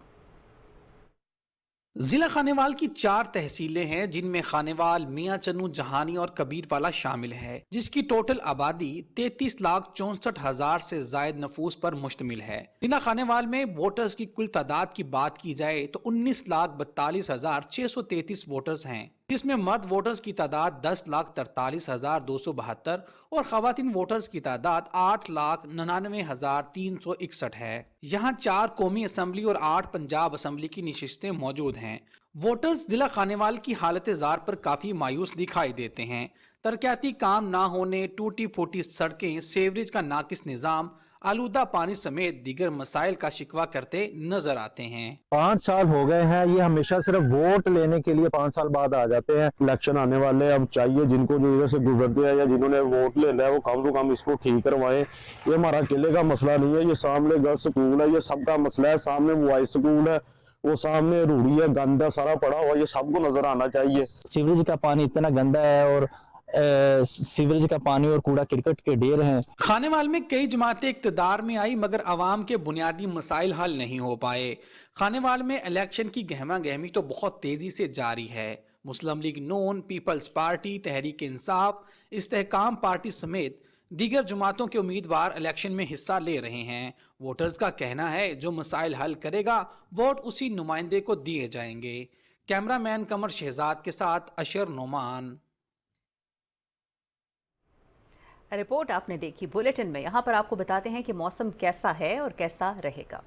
जिला खानेवाल की 4 तहसीलें हैं, जिनमें खानेवाल, मियां चन्नू, जहानी और कबीरवाला शामिल है, जिसकी टोटल आबादी 33,64,000 से जायद नफूस पर मुश्तमिल है। जिला खानेवाल में वोटर्स की कुल तादाद की बात की जाए तो 19,42,633 वोटर्स हैं, जिसमें मर्द वोटर्स की तादाद 10,43,272 और खवातीन वोटर्स की तादाद 8,99,361 है। यहाँ 4 कौमी असम्बली और 8 पंजाब असम्बली की नशिस्तें मौजूद हैं। वोटर्स जिला खानेवाल की हालत ज़ार पर काफ़ी मायूस दिखाई देते हैं। तरक्याती काम ना होने, टूटी फूटी सड़कें, सीवरेज का नाकिस निज़ाम, आलूदा पानी समेत दीगर मसाइल का शिकवा करते नजर आते हैं। 5 साल हो गए हैं, ये हमेशा सिर्फ वोट लेने के लिए 5 साल बाद आ जाते हैं। इलेक्शन आने वाले, अब चाहिए जिनको जो इधर से गुजरते हैं या जिन्होंने वोट लेना है वो कम से कम इसको ठीक करवाएं। ये हमारा अकेले का मसला नहीं है, ये सामने गर्ल्स स्कूल है, ये सबका मसला है। सामने बॉयज स्कूल है, वो सामने रूढ़ी है, गंदा सारा पड़ा हुआ, ये सबको नजर आना चाहिए। सीवरेज का पानी इतना गंदा है और सीवरेज का पानी और कूड़ा क्रिकेट के ढेर हैं। खानेवाल में कई जमातें इक्तदार में आई मगर अवाम के बुनियादी मसाइल हल नहीं हो पाए। खानेवाल में इलेक्शन की गहमा गहमी तो बहुत तेजी से जारी है। मुस्लिम लीग नून, पीपल्स पार्टी, तहरीक इंसाफ, इस्तेहकाम पार्टी समेत दीगर जमातों के उम्मीदवार इलेक्शन में हिस्सा ले रहे हैं। वोटर्स का कहना है जो मसाइल हल करेगा वोट उसी नुमाइंदे को दिए जाएंगे। कैमरामैन कमर शहजाद के साथ अशर नोमान। रिपोर्ट आपने देखी। बुलेटिन में यहाँ पर आपको बताते हैं कि मौसम कैसा है और कैसा रहेगा।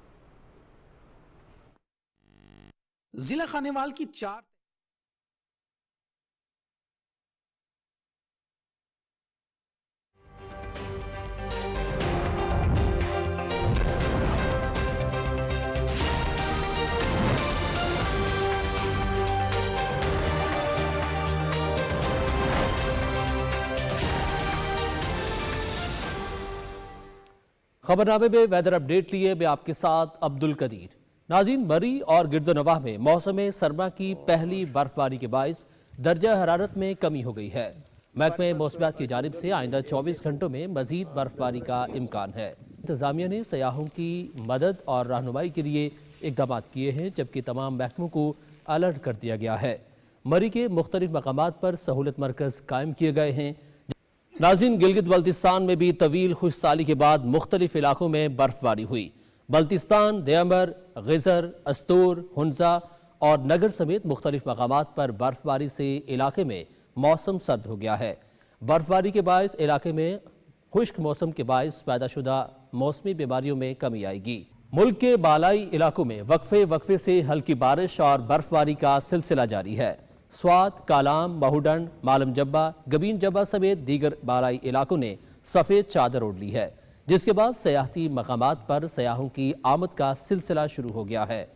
जिला खानेवाल की 4 खबरनामे में वेदर अपडेट लिए मैं आपके साथ अब्दुल कदीर। नाज़रीन, मरी और गिरदोनवाह में मौसम सरमा की पहली बर्फबारी के बायस दर्जा हरारत में कमी हो गई है। महकमे मौसमियात की जानिब से आइंदा 24 घंटों में मजीद बर्फबारी का इम्कान है। इंतजामिया ने सयाहों की मदद और रहनुमाई के लिए इकदाम किए हैं, जबकि तमाम महकमों को अलर्ट कर दिया गया है। मरी के मुख्तलिफ मकामात पर सहूलत मरकज़ कायम किए गए हैं। नाज़रीन, गिलगित बल्तिस्तान में भी तवील खुशसाली के बाद मुख्तलिफ इलाकों में बर्फबारी हुई। बल्तिस्तान, देअमर, गिजर, अस्तूर, हुंजा और नगर समेत मुख्तलिफ मकामात पर बर्फबारी से इलाके में मौसम सर्द हो गया है। बर्फबारी के बायस इलाके में खुश्क मौसम के बायस पैदाशुदा मौसमी बीमारियों में कमी आएगी। मुल्क के बालाई इलाकों में वक्फे वक्फे से हल्की बारिश और बर्फबारी का सिलसिला जारी है। स्वात, कालाम, महूडंड, मालम जब्बा, गबीन जब्बा समेत दीगर बालाई इलाकों ने सफ़ेद चादर ओढ़ ली है, जिसके बाद सयाहती मकामात पर सयाहों की आमद का सिलसिला शुरू हो गया है।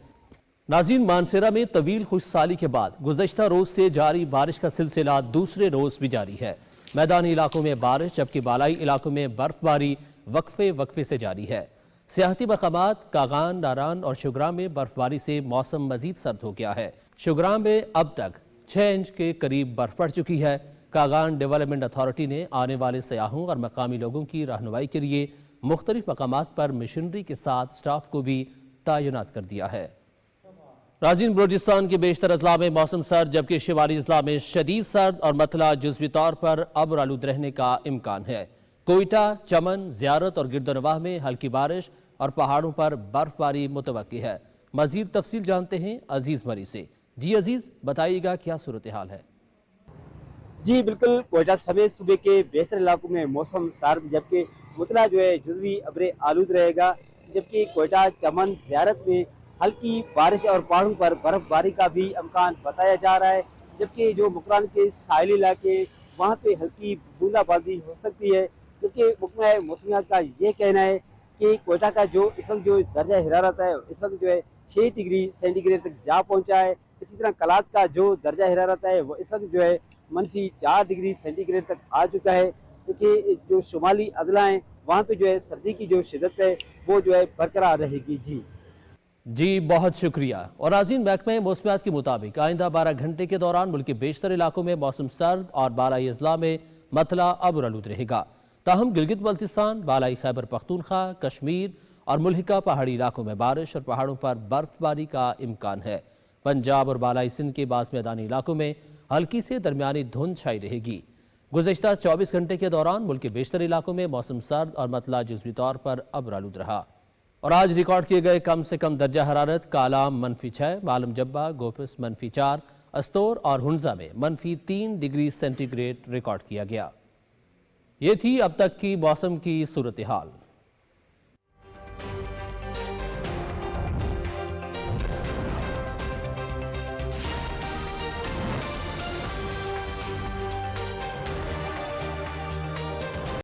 नाज़रीन, मानसेरा में तवील खुशसाली के बाद गुज़श्ता रोज़ से जारी बारिश का सिलसिला दूसरे रोज़ भी जारी है। मैदानी इलाकों में बारिश, जबकि बालाई इलाकों में बर्फबारी वक्फे वक्फे से जारी है। सियाहती मकामात कागान, नारान और शुगराम में बर्फबारी से मौसम मजीद सर्द हो गया है। शुगराम में अब तक 6 इंच के करीब बर्फ पड़ चुकी है। कागान डेवलपमेंट अथॉरिटी ने आने वाले सयाहों और मकामी लोगों की रहनुमाई के लिए मुख्तलिफ मकामात पर मशीनरी के साथ स्टाफ को भी तैनात कर दिया है। नाज़रीन, बलूचिस्तान के बेशतर अजला में मौसम सर्द, जबकि शिमाली अजला में शदीद सर्द और मतला जुज़वी तौर पर अब्र आलूद रहने का इम्कान है। कोयटा, चमन, ज़ियारत और गिरदोनवाह में हल्की बारिश और पहाड़ों पर बर्फबारी मुतवक्की है। मज़ीद तफसील जानते हैं अजीज़ मरी से। जी अजीज, बताइएगा क्या सूरत हाल है? जी बिल्कुल, कोयटा समेत सूबे के बेशतर इलाकों में मौसम सर्द, जबकि मुतला जो है जुज़वी अब्र आलूद रहेगा। जबकि कोयटा, चमन, ज़ियारत में हल्की बारिश और पहाड़ों पर बर्फबारी का भी इम्कान बताया जा रहा है। जबकि जो मुकरान के साहिली इलाके वहाँ पे हल्की बूंदाबांदी हो सकती है। जबकि महकमा मौसमियात का ये कहना है कि कोयटा का जो इस वक्त जो दर्जा हरारत है इस वक्त जो है 6 डिग्री सेंटीग्रेड तक जा पहुँचा है। इसी तरह कलात का जो दर्जा हरारत है वो इस वक्त जो है -4 डिग्री सेंटीग्रेड तक आ चुका है। क्योंकि जो शुमाली अजला हैं वहाँ पे जो है सर्दी की जो शिद्दत है वो जो है बरकरार रहेगी। जी बहुत शुक्रिया। और नाज़रीन, महकमे मौसमियात के मुताबिक आइंदा 12 घंटे के दौरान मुल्क के बेशतर इलाकों में मौसम सर्द और बालाई अजला में मतला अब्र आलूद रहेगा। ताहम गिलगित बल्तिस्तान, बालाई खैबर पख्तूनख्वा, कश्मीर और मुल्हिका पहाड़ी इलाकों में बारिश और पहाड़ों पर बर्फबारी का इम्कान है। पंजाब और बालाई सिंध के बाज़ मैदानी इलाकों में हल्की से दरमियानी धुंध छाई रहेगी। गुज़श्ता 24 घंटे के दौरान मुल्क के बेशतर इलाकों में मौसम सर्द और मतला जुज़वी तौर पर अब्र आलूद रहा। और आज रिकॉर्ड किए गए कम से कम दर्जा हरारत कालाम -6, मालम जब्बा, गोपस -4, استور اور ہنزا میں -3 ڈگری سینٹی گریڈ ریکارڈ کیا گیا۔ یہ تھی اب تک کی موسم کی صورتحال۔